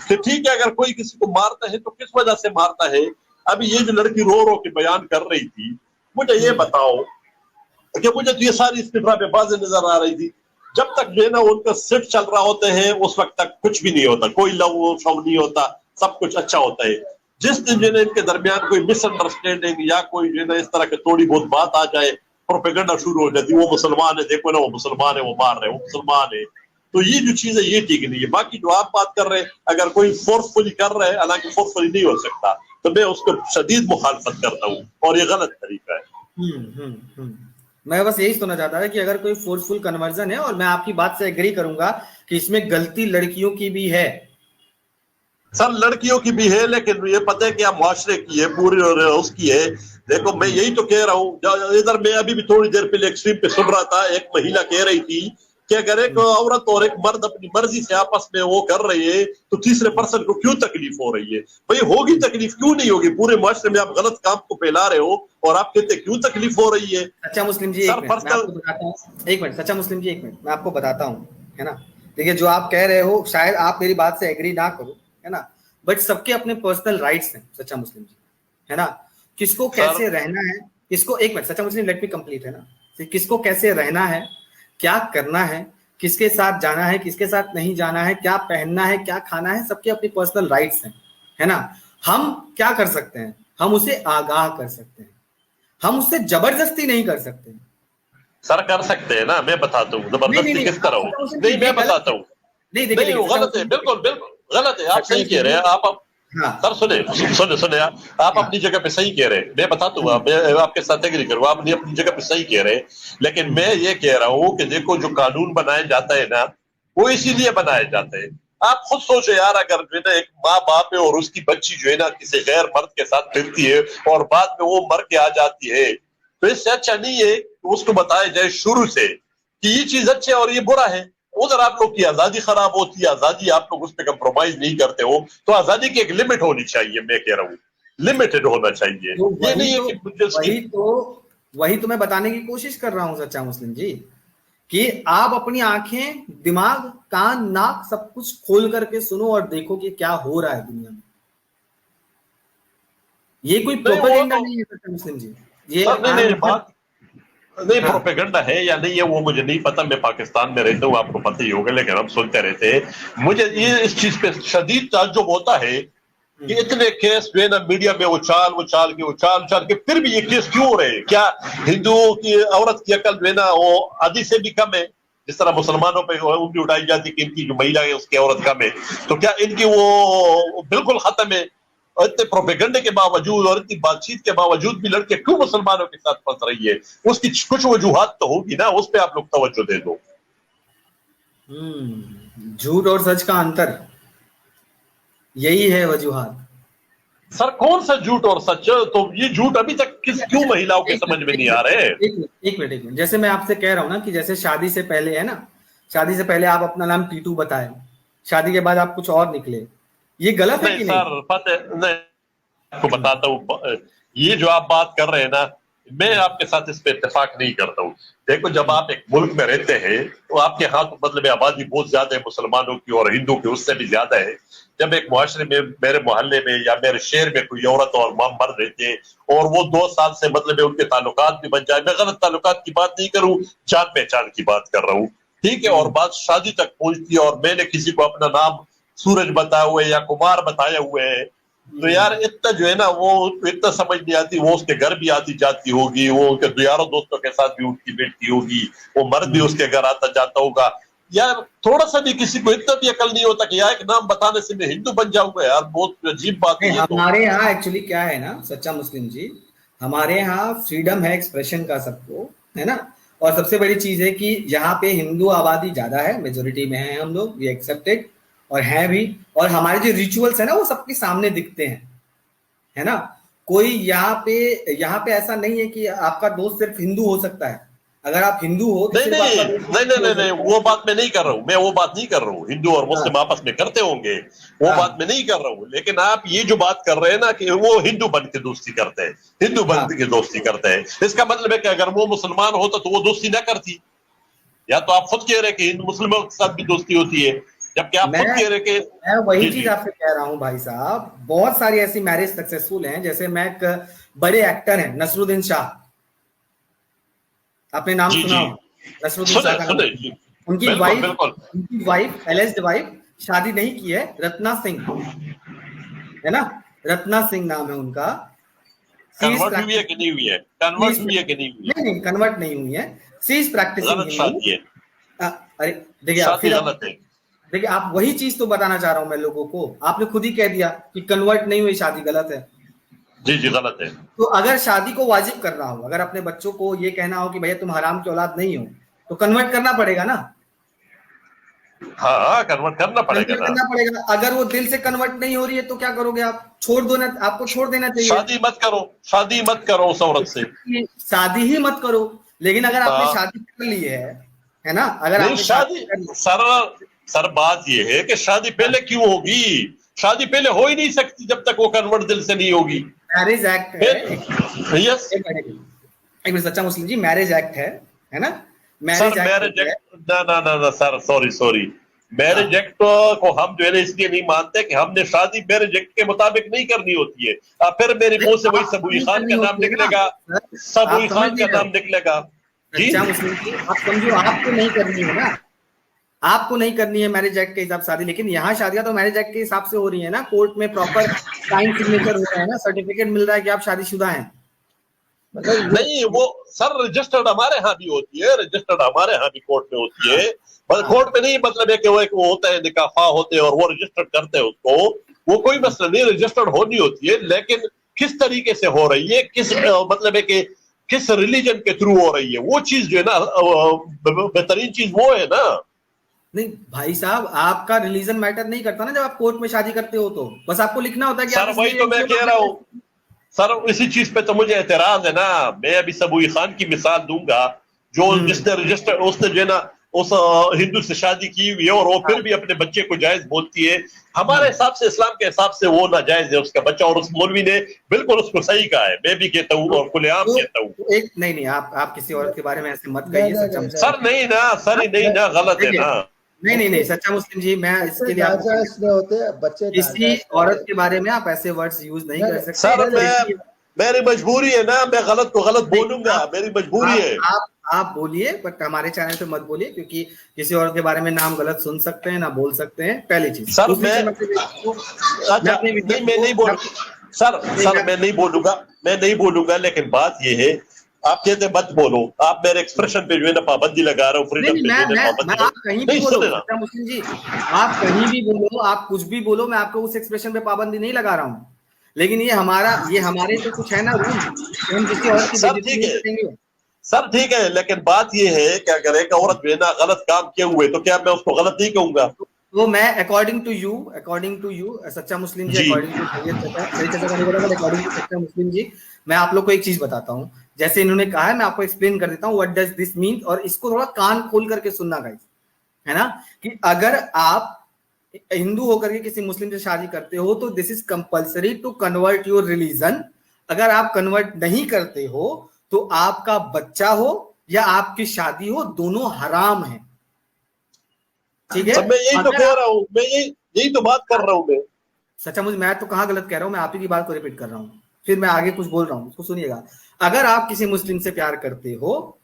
कि ठीक है, अगर कोई किसी को मारता है तो किस वजह से मारता है। अभी ये जो लड़की रो रो के बयान कर रही थी, मुझे ये बताओ कि मुझे तो ये सारी इसकी ड्रामेबाजी नजर आ रही थी। जब तक जो है ना उनका सेट चल रहा होते हैं उस वक्त तक कुछ भी नहीं होता, कोई लव शव नहीं होता, सब कुछ अच्छा होता है। जिस दिन जो है इनके दरमियान कोई मिसअंडरस्टैंडिंग या कोई जो है ना इस तरह की थोड़ी बहुत बात आ जाए, प्रोपेगेंडा शुरू हो जाती है, वो मुसलमान है, देखो ना वो मुसलमान है, वो मार रहे हैं, वो मुसलमान है। तो ये जो चीज है ये ठीक नहीं है। बाकी जो आप बात कर रहे हैं, अगर कोई फोर्सफुली कर रहा है, हालांकि फोर्सफुली नहीं हो सकता, तो मैं उसको शदीद मुखालफत करता हूँ और ये गलत तरीका है। मैं बस यही सुनना चाहता था कि अगर कोई फोर्सफुल कन्वर्जन है, और मैं आपकी बात से एग्री करूंगा कि इसमें गलती लड़कियों की भी है। सर लड़कियों की भी है, लेकिन ये पता है क्या मुआशरे की है, पूरी उसकी है। देखो मैं यही तो कह रहा हूँ, इधर मैं अभी भी थोड़ी देर पहले एक्सट्रीम पे सुन रहा था, एक महिला कह रही थी कि अगर एक औरत और एक मर्द अपनी मर्जी से आपस में वो कर रहे हैं तो तीसरे पर्सन को क्यों तकलीफ हो रही है? भाई होगी तकलीफ, क्यों नहीं होगी? पूरे मुआशरे में आप गलत काम को फैला रहे हो और आप कहते क्यों तकलीफ हो रही है? सच्चा मुस्लिम जी, एक मिनट सच्चा मुस्लिम जी, एक मिनट मैं आपको बताता हूँ, है ना। देखिए जो आप कह रहे हो शायद आप मेरी बात से एग्री ना करो, है ना, बट सबके अपने पर्सनल राइट्स हैं सच्चा मुस्लिम जी, है ना। किसको कैसे रहना है, किसको, एक मिनट सच्चा मुस्लिम लेट मी कंप्लीट, है ना, किसको कैसे रहना है, क्या करना है, किसके साथ जाना है, किसके साथ नहीं जाना है, क्या पहनना है, क्या खाना है, सबके अपनी पर्सनल राइट्स हैं, है ना। हम क्या कर सकते हैं, हम उसे आगाह कर सकते हैं, हम उससे जबरदस्ती नहीं कर सकते। सर कर सकते हैं ना, मैं बताता हूँ जबरदस्ती किस तरह हो। नहीं मैं बताता हूँ, नहीं गलत है, बिल्कुल बिल्कुल गलत है, आप सही कह रहे हैं। आप सर सुने आप अपनी जगह पे सही कह रहे हैं, मैं बताता हूँ, मैं आपके साथ एग्री करूँ, आप अपनी जगह पे सही कह रहे हैं। लेकिन मैं ये कह रहा हूँ कि देखो जो कानून बनाया जाता है ना, वो इसीलिए बनाया जाता है। आप खुद सोचो यार, अगर जो है ना एक माँ बाप है और उसकी बच्ची जो है ना किसी गैर मर्द के साथ फिरती है और बाद में वो मर के आ जाती है, तो इससे अच्छा नहीं है कि उसको बताया जाए शुरू से कि ये चीज अच्छा है और ये बुरा है। उधर आप लोग की आजादी खराब होती है, आजादी आप लोग उस पर कंप्रोमाइज नहीं करते हो, तो आजादी की एक लिमिट होनी चाहिए, मैं कह रहा हूँ लिमिटेड होना चाहिए। तो ये नहीं है कि वही तो मैं बताने की कोशिश कर रहा हूँ सच्चा मुस्लिम जी, कि आप अपनी आंखें, दिमाग, कान, नाक सब कुछ खोल करके सुनो और देखो कि क्या हो रहा है दुनिया में। ये कोई प्रोपेगेंडा नहीं है सच्चा मुस्लिम जी, ये नहीं प्रोपेगेंडा है या नहीं है वो मुझे नहीं पता, मैं पाकिस्तान में रहता हूँ, आपको पता ही होगा, लेकिन हम सुनते रहते हैं। मुझे ये इस चीज पे शदीद ताज्जुब होता है कि इतने केस जो है ना मीडिया में उछाल के फिर भी ये केस क्यों हो रहे हैं? क्या हिंदुओं की औरत की अकल जो है ना वो आधी से भी कम है? जिस तरह मुसलमानों पे उंगली उठाई जाती है कि इनकी जो महिला है उसकी औरत कम है, तो क्या इनकी वो बिल्कुल खत्म है? और इतने प्रोपेगेंडे के बावजूद और इतनी बातचीत के बावजूद भी लड़के क्यों मुसलमानों के साथ फंस रही है? उसकी कुछ वजूहात तो होगी ना, उस पर आप लोग तवज्जो दे दो। झूठ और सच का अंतर, यही है वजूहात। सर कौन सा झूठ और सच? तो ये झूठ अभी तक क्यों महिलाओं के समझ में नहीं आ रहे? एक मिनट, जैसे मैं आपसे कह रहा हूं ना कि जैसे शादी से पहले, है ना, शादी से पहले आप अपना नाम टीटू बताए, शादी के बाद आप कुछ और निकले, ये गलत है कि नहीं? सर पता नहीं, आपको बताता हूँ, ये जो आप बात कर रहे हैं ना, मैं आपके साथ इस पे इत्तेफाक नहीं करता हूँ। देखो जब आप एक मुल्क में रहते हैं तो आपके यहाँ तो मतलब आबादी बहुत ज्यादा है मुसलमानों की और हिंदू की उससे भी ज्यादा है, जब एक मुआशरे में, मेरे मोहल्ले में या मेरे शहर में कोई औरत और मर्द रहते और वो 2 साल से मतलब उनके ताल्लुकात भी बन जाए, मैं गलत ताल्लुकात की बात नहीं करूं, जान पहचान की बात कर रहा हूँ, ठीक है, और बात शादी तक पहुंचती है और मैंने किसी को अपना नाम सूरज बताया हुआ है या कुमार बताया हुआ है, तो यार इतना जो है ना वो इतना समझ नहीं आती, वो उसके घर भी आती जाती होगी, वो उनके यारों दोस्तों के साथ भी उठती बैठती होगी, वो मर्द भी उसके घर आता जाता होगा, यार थोड़ा सा भी किसी को इतना भी अकल नहीं होता कि यार एक नाम बताने से मैं हिंदू बन जाऊंगा, यार बहुत अजीब बात है। हमारे यहाँ एक्चुअली क्या है ना सच्चा मुस्लिम जी, हमारे यहाँ फ्रीडम है एक्सप्रेशन का सबको, है ना, और सबसे बड़ी चीज है कि यहाँ पे हिंदू आबादी ज्यादा है, मेजोरिटी में है हम लोग, वी एक्सेप्टेड और हैं भी, और हमारे जो रिचुअल्स है ना वो सबके सामने दिखते हैं, है ना, कोई यहाँ पे ऐसा नहीं है कि आपका दोस्त सिर्फ हिंदू हो सकता है, अगर आप हिंदू हो तो नहीं, वो बात मैं नहीं कर रहा हूँ, मैं वो बात नहीं कर रहा हूँ, हिंदू और मुस्लिम आपस में करते होंगे, वो बात मैं नहीं कर रहा हूँ, लेकिन आप ये जो बात कर रहे हैं ना कि वो हिंदू बन के दोस्ती करते हैं, हिंदू बन के दोस्ती करते हैं, इसका मतलब है कि अगर वो मुसलमान होता तो वो दोस्ती ना करती, या तो आप खुद कह रहे कि हिंदू मुस्लिमों के साथ भी दोस्ती होती है, जबकि आप खुद कह रहे कि मैं वही चीज आपसे कह रहा हूँ भाई साहब, बहुत सारी ऐसी मैरिज सक्सेसफुल हैं, जैसे मैं एक बड़े एक्टर हैं नसरुद्दीन शाह, आपने नाम सुना हो नसरुद्दीन शाह का? उनकी वाइफ एलिज्ड वाइफ शादी नहीं की है, रत्ना सिंह है ना, रत्ना सिंह नाम है उनका। कन्वर्ट हुई है कि नहीं हुई है? कन्वर्ट हुई है कि नहीं हुई है? नहीं कन्वर्ट नहीं हुई है, सी इज प्रैक्टिसिंग। अरे देखिए आप वही चीज तो बताना चाह रहा हूं मैं लोगों को, आपने खुद ही कह दिया कि कन्वर्ट नहीं हुई शादी गलत है। जी गलत है। तो अगर शादी को वाजिब करना हो, अगर अपने बच्चों को ये कहना हो कि भैया तुम हराम की औलाद नहीं हो, तो कन्वर्ट करना पड़ेगा ना। हाँ कन्वर्ट करना पड़ेगा। अगर वो दिल से कन्वर्ट नहीं हो रही है तो क्या करोगे आप? छोड़ दो ना, आपको छोड़ देना चाहिए। शादी मत करो उस औरत से, शादी ही मत करो। लेकिन अगर आपने शादी कर ली है ना, अगर आपने शादी सर बात ये है कि शादी पहले क्यों होगी? शादी पहले हो ही नहीं सकती जब तक वो कन्वर्ट दिल से नहीं होगी। मैरिज एक्ट है, यस एक मिनट सच्चा मुस्लिम जी, मैरिज एक्ट है ना, मैरिज एक्ट ना सर सॉरी मैरिज एक्ट को हम जो है इसलिए नहीं मानते कि हमने शादी मैरिज एक्ट के मुताबिक नहीं करनी होती है। फिर मेरे मुंह से वही सबूई खान का नाम निकलेगा, सबूई खान का नाम निकलेगा। सच्चा मुस्लिम जी आप समझो, आपको नहीं करनी है ना, आपको नहीं करनी है मैरिज एक्ट के हिसाब से शादी, लेकिन यहाँ शादियां तो मैरिज एक्ट के हिसाब से हो रही है ना, कोर्ट में प्रॉपर साइन सिग्नेचर हो रहा है ना, सर्टिफिकेट मिल रहा है कि आप शादीशुदा हैं। नहीं वो सर रजिस्टर्ड हमारे यहाँ भी होती है, रजिस्टर्ड हमारे यहाँ भी कोर्ट में होती है, पर कोर्ट में नहीं मतलब है कि वो होता है निकाह होते हैं और वो रजिस्टर्ड करते हैं उसको, वो कोई मसला नहीं, रजिस्टर्ड होनी होती है, लेकिन किस तरीके से हो रही है, किस मतलब है कि किस रिलीजन के थ्रू हो रही है, वो चीज जो है ना बेहतरीन चीज वो है ना। नहीं भाई साहब, आपका रिलीजन मैटर नहीं करता ना जब आप कोर्ट में शादी करते हो, तो बस आपको लिखना होता है कि सर वही तो मैं कह रहा हूँ सर, इसी चीज पे तो मुझे एतराज है ना। मैं अभी सबूई खान की मिसाल दूंगा जो जिसने रजिस्टर उसने जो है ना उस हिंदू से शादी की हुई है और वो फिर भी अपने बच्चे को जायज बोलती है। हमारे हिसाब से, इस्लाम के हिसाब से वो नाजायज है उसका बच्चा, और उस मौलवी ने बिल्कुल उसको सही कहा है, मैं भी कहता हूँ और खुलेआम कहता हूँ। नहीं आप किसी औरत के बारे में ऐसे मत कहिए सर, नहीं ना गलत है ना। नहीं सच्चा मुस्लिम जी, मैं इसके लिए होते बच्चे किसी औरत के बारे में आप ऐसे वर्ड्स यूज नहीं कर सकते सर। मेरी मजबूरी है ना, मैं गलत को गलत बोलूंगा, मेरी मजबूरी है। आप बोलिए, बट हमारे चैनल पे मत बोलिए, क्योंकि किसी और के बारे में नाम गलत सुन सकते हैं, ना बोल सकते हैं, पहली चीज। सर मैं नहीं बोल सर मैं नहीं बोलूंगा, लेकिन बात ये है आप कहते मत बोलो, आप मेरे एक्सप्रेशन पे जो है ना पाबंदी लगा रहे हो, फ्रीडम पे आप कहीं भी बोलो मुस्लिम जी, आप कहीं भी बोलो, आप कुछ भी बोलो, मैं आपको उस एक्सप्रेशन पे पाबंदी नहीं लगा रहा हूँ, लेकिन ये हमारे तो कुछ है ना रूल, हम किसी और की बेइज्जती नहीं करेंगे। सर ठीक है, लेकिन बात ये है कि अगर एक औरत जो है ना गलत काम किए हुए तो क्या मैं उसको गलत नहीं कहूंगा? तो मैं अकॉर्डिंग टू यू सच्चा मुस्लिम जी, अकॉर्डिंग टू सच्चा मुस्लिम जी, मैं आप लोग को एक चीज बताता हूँ, जैसे इन्होंने कहा है मैं आपको एक्सप्लेन कर देता हूँ व्हाट डज दिस मीन, और इसको थोड़ा कान खोल करके सुनना गाइस, है ना, कि अगर आप हिंदू होकर के किसी मुस्लिम से शादी करते हो तो this is compulsory to convert your religion. अगर आप कन्वर्ट नहीं करते हो तो आपका बच्चा हो या आपकी शादी हो, दोनों हराम है, ठीक है। मैं यही तो कह रहा हूँ, यही तो बात कर रहा हूं मैं। सच्चा मुझे, मैं तो कहाँ गलत कह रहा हूँ, मैं आप ही की बात को रिपीट कर रहा हूँ, फिर मैं आगे कुछ बोल रहा हूँ, उसको सुनिएगा। अगर आप किसी मुस्लिम से प्यार करते हो,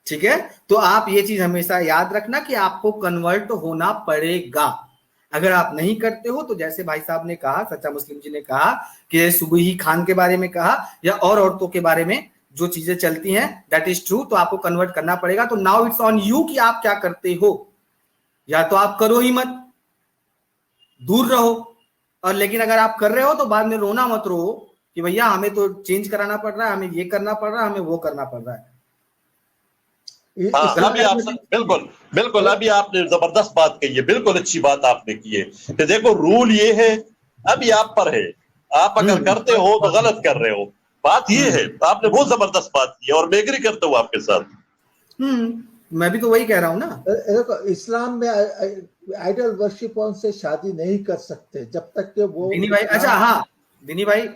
ठीक है, तो आप ये चीज हमेशा याद रखना कि आपको कन्वर्ट होना पड़ेगा। अगर आप नहीं करते हो तो जैसे भाई साहब ने कहा, सच्चा मुस्लिम जी ने कहा कि सुबही खान के बारे में कहा या और औरतों के बारे में जो चीजें चलती हैं, दैट इज ट्रू, तो आपको कन्वर्ट करना पड़ेगा। तो नाउ इट्स ऑन यू कि आप क्या करते हो, या तो आप करो ही मत, दूर रहो, और लेकिन अगर आप कर रहे हो तो बाद में रोना मत रो कि भैया हमें तो चेंज कराना पड़ रहा है, हमें ये करना पड़ रहा है, हमें वो करना पड़ रहा है। अभी आप बिल्कुल बिल्कुल अभी आपने जबरदस्त बात कही है, बिल्कुल अच्छी बात आपने की है कि देखो रूल ये है, अभी आप पर है, आप अगर करते हो तो गलत कर रहे हो, बात ये है। आपने बहुत जबरदस्त बात की है और मैं एग्री करता हूँ आपके साथ। मैं भी तो वही कह रहा हूँ ना। देखो इस्लाम में आइडल वर्शिपों से शादी नहीं कर सकते जब तक कि वो दिनी भाई, अच्छा हाँ दिनी भाई,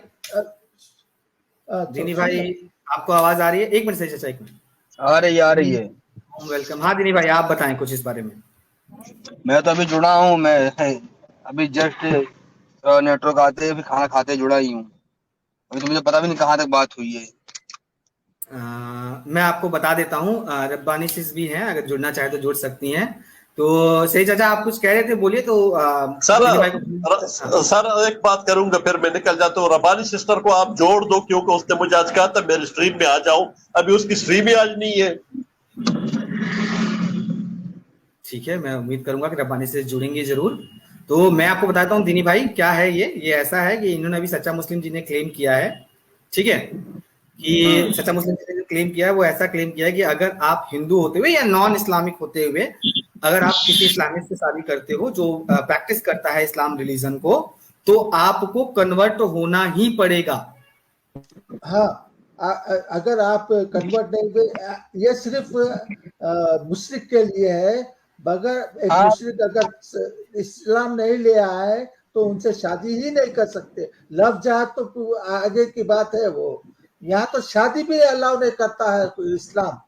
दिनी भाई आपको आवाज आ रही है? एक मिनट से चाचा, एक मिनट। आ रही है। वेलकम। हाँ दिनी भाई, आप बताएं कुछ इस बारे में। मैं तो अभी जुड़ा हूँ, मैं अभी जस्ट नेटवर्क आते फिर खाना खाते जुड़ा ही हूँ, अभी तो मुझे पता भी नहीं कहाँ तक बात हुई है। मैं आपको बता देता हूँ, रब्बानी सिस भी हैं, अगर जुड़ना चाहे तो जुड़ सकती हैं। तो सही चाचा, आप कुछ कह रहे थे, बोलिए। तो सर एक बात करूंगा फिर मैं निकल जाता हूँ। रब्बानी सिस्टर को आप जोड़ दो, क्योंकि उसने मुझे आज कहा था मेरी स्ट्रीम में आ जाओ, अभी उसकी स्ट्रीम ही आज नहीं है। ठीक है, मैं उम्मीद करूंगा कि रब्बानी से जुड़ेंगे जरूर। तो मैं आपको बताता हूँ दिनी भाई क्या है ये ऐसा है कि इन्होंने अभी सच्चा मुस्लिम जी ने क्लेम किया है, ठीक है, कि सच्चा मुस्लिम जी ने जो क्लेम किया है वो ऐसा क्लेम किया है कि अगर आप हिंदू होते हुए या नॉन इस्लामिक होते हुए अगर आप किसी इस्लामिक से शादी करते हो जो प्रैक्टिस करता है इस्लाम रिलीजन को, तो आपको कन्वर्ट होना ही पड़ेगा। हाँ, अगर आप कन्वर्ट नहीं हुए, ये सिर्फ मुशरिक के लिए है। बगैर एक मुशरिक अगर इस्लाम नहीं ले आए तो उनसे शादी ही नहीं कर सकते। लव जहाद तो आगे की बात है, वो यहाँ तो शादी भी अलाउ नहीं करता है इस्लाम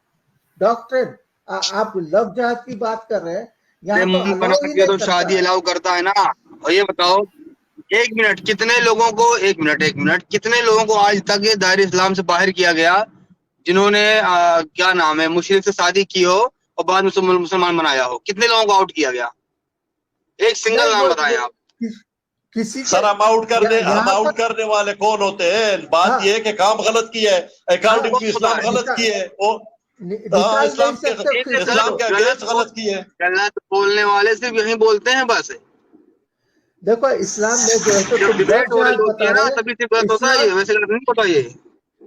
डॉक्ट्रिन। आप लव जहाद की बात कर रहे हैं, यहाँ तो शादी अलाउ करता है ना। और ये बताओ, एक मिनट कितने लोगों को आज तक ये दायरे इस्लाम से बाहर किया गया जिन्होंने क्या नाम है मुशरिक से शादी की हो और बाद में मुसलमान बनाया हो? कितने लोगों को आउट किया गया? एक सिंगल नाम बताएं आप। किसी सर हम आउट करने वाले कौन होते हैं? बात ये है कि काम गलत किया है, अकॉर्डिंग टू इस्लाम गलत किया है, वो इस्लाम के अगेंस्ट गलत किया है। गलत बोलने वाले सिर्फ यही बोलते हैं बस। देखो इस्लाम में जो है तो डिबेट हो रही होती है ना, तभी सिर्फ गलत होता है, वैसे गलत नहीं होता ये।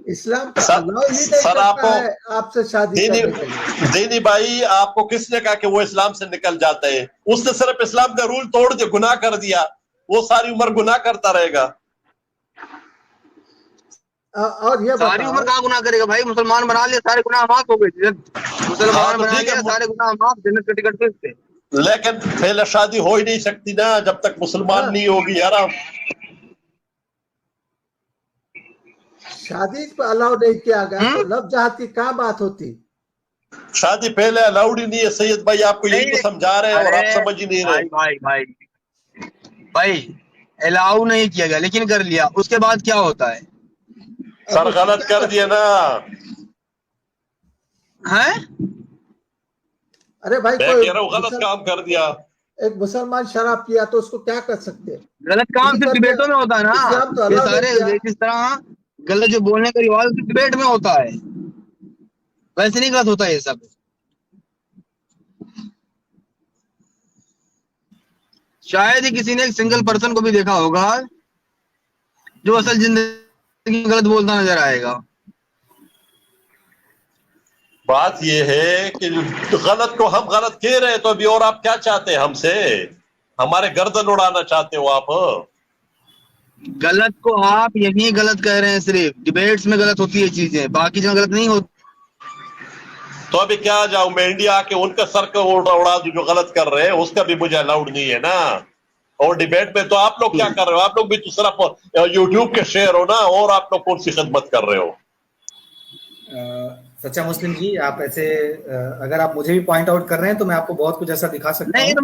इस्लाम का अलाउ ही नहीं करता है आपसे शादी करने के लिए। दीनी भाई, आपको किसने कहा कि वो इस्लाम से निकल जाता है? उसने सिर्फ इस्लाम का रूल तोड़ के गुनाह कर दिया, वो सारी उम्र गुनाह करता रहेगा। और ये सारी उम्र कहाँ गुनाह करेगा भाई? मुसलमान बना लिया, सारे गुनाह माफ हो गए। मुसलमान बना लिया, सारे गुनाह माफ, जन्नत का टिकट फिक्स है। लेकिन पहले शादी हो ही नहीं सकती ना जब तक मुसलमान नहीं होगी यार। शादी पे अलाउ नहीं किया गया तो लव जहाद की क्या बात होती? शादी पहले अलाउड ही नहीं है सैयद भाई, आपको यही तो समझा रहे हैं और आप समझ ही नहीं रहे। भाई अलाउ नहीं किया गया लेकिन कर लिया, उसके बाद क्या होता है? सर गलत कर दिया ना। हैं? अरे भाई, मैं कह रहा हूँ गलत काम कर दिया। एक मुसलमान शराब पिया तो उसको क्या कर सकते हैं? गलत काम सिर्फ डिबेटों में होता है ना, तो ये सारे जिस तरह गलत जो बोलने का रिवाज डिबेट में होता है, वैसे नहीं गलत होता ये सब। शायद ही किसी ने एक सिंगल पर्सन को भी देखा होगा जो असल जिंदगी में गलत बोलता नजर आएगा। बात ये है कि गलत को हम गलत कह रहे हैं, तो अभी और आप क्या चाहते हैं हमसे? हमारे गर्दन उड़ाना चाहते हो आप? गलत को आप यही गलत कह रहे हैं, सिर्फ डिबेट्स में गलत होती है चीजें, बाकी जगह गलत नहीं होती। तो अभी क्या जाऊं मैं इंडिया के उनका सर को उड़ा दूं जो गलत कर रहे हैं, उसका भी मुझे अलाउड नहीं है ना। और डिबेट में तो आप लोग क्या कर रहे हो? आप लोग भी तो सिर्फ यूट्यूब के शेयर हो ना, और आप लोग कौन सी खिदमत कर रहे हो? सच्चा मुस्लिम जी, आप ऐसे अगर आप मुझे भी पॉइंट आउट कर रहे हैं तो मैं आपको बहुत कुछ ऐसा दिखा सकता हूँ।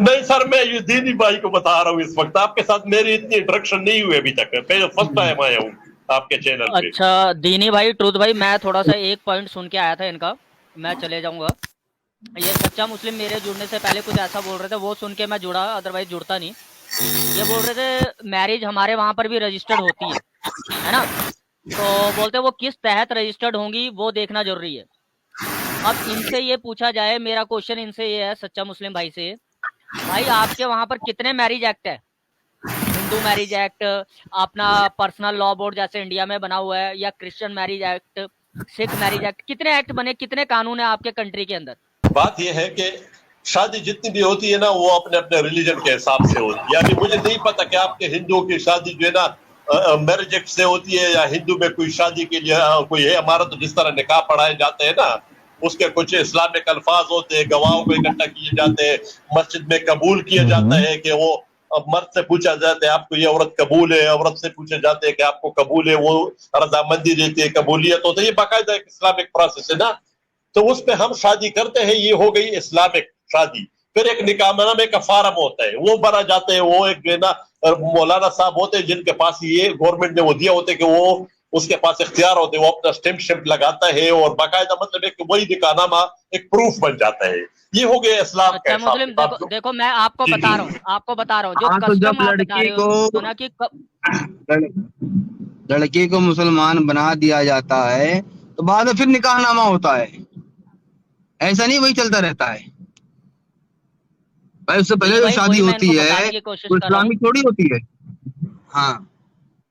नहीं सर, मैं ये दीनी भाई को बता रहा हूँ, इस वक्त आपके साथ मेरी इतनी इंटरेक्शन नहीं हुई अभी तक, पहले फर्स्ट टाइम आया हूँ आपके चैनल पे। अच्छा दीनी भाई, ट्रुथ भाई, मैं थोड़ा सा एक पॉइंट सुन के आया था इनका, मैं चले जाऊंगा। ये सच्चा मुस्लिम मेरे जुड़ने से पहले कुछ ऐसा बोल रहे थे, वो सुन के मैं जुड़ा, अदरवाइज जुड़ता नहीं। ये बोल रहे थे मैरिज हमारे वहां पर भी रजिस्टर्ड होती है ना, तो बोलते वो किस तहत रजिस्टर्ड होंगी वो देखना जरूरी है। अब इनसे ये पूछा जाए, मेरा क्वेश्चन इनसे ये है, सच्चा मुस्लिम भाई से, भाई आपके वहां पर कितने मैरिज एक्ट है? हिंदू मैरिज एक्ट, अपना पर्सनल लॉ बोर्ड जैसे इंडिया में बना हुआ है, या Christian marriage act, Sikh marriage act, कितने एक्ट बने, कितने कानून है आपके कंट्री के अंदर? बात यह है कि शादी जितनी भी होती है ना, वो अपने अपने रिलीजन के हिसाब से होती है। अभी मुझे नहीं पता कि आपके हिंदुओं की शादी जो है ना मैरिज एक्ट से होती है, या हिंदू में कोई शादी के लिए कोई है। हमारा तो जिस तरह निकाह पढ़ाए जाते हैं ना, उसके कुछ इस्लामिक अल्फाज होते हैं, गवाहों को इकट्ठा किए जाते हैं, मस्जिद में कबूल किया जाता है कि वो मर्द से पूछा जाता है आपको ये औरत कबूल है, औरत से पूछे जाते हैं कि आपको कबूल है, वो रजामंदी देती है, कबूलियत होता है। ये बाकायदा एक इस्लामिक प्रोसेस है ना, तो उस पे हम शादी करते हैं। ये हो गई इस्लामिक शादी। फिर एक निकाहनामे का फार्म होता है, वो भरा जाते हैं। वो एक जो है ना मौलाना साहब होते हैं जिनके पास ये गवर्नमेंट ने वो दिया होते हैं कि वो उसके पास इख्तियार होते हैं, वो अपना स्टैम्प लगाता है और बाकायदा मतलब एक वही निकाहनामा एक प्रूफ बन जाता है। ये हो गया इस्लाम का अच्छा मुस्लिम, देखो मैं आपको बता रहा हूँ, जो हाँ, तो जब कस्टम आप बता लड़की रहे हो, को सुना कि लड़की को मुसलमान बना दिया जाता है तो बाद में फिर निकाहनामा होता है, ऐसा नहीं वही चलता रहता है भाई। उससे पहले जो शादी होती है वो इस्लामिक थोड़ी होती है। हाँ,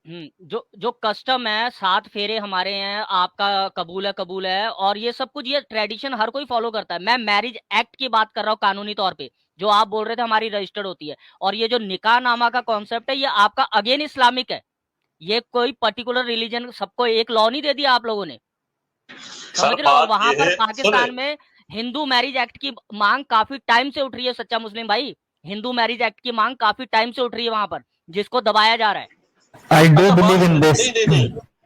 जो कस्टम है, 7 फेरे हमारे हैं, आपका कबूल है, और ये सब कुछ, ये ट्रेडिशन हर कोई फॉलो करता है। मैं मैरिज एक्ट की बात कर रहा हूँ कानूनी तौर पे, जो आप बोल रहे थे हमारी रजिस्टर्ड होती है। और ये जो निकाह नामा का कॉन्सेप्ट है, ये आपका अगेन इस्लामिक है। ये कोई पर्टिकुलर रिलीजन, सबको एक लॉ नहीं दे दिया आप लोगों ने, समझ रहे हो? और वहां पर पाकिस्तान में हिंदू मैरिज एक्ट की मांग काफी टाइम से उठ रही है, सच्चा मुस्लिम भाई। हिंदू मैरिज एक्ट की मांग काफी टाइम से उठ रही है वहां पर, जिसको दबाया जा रहा है। I do believe in this. नहीं,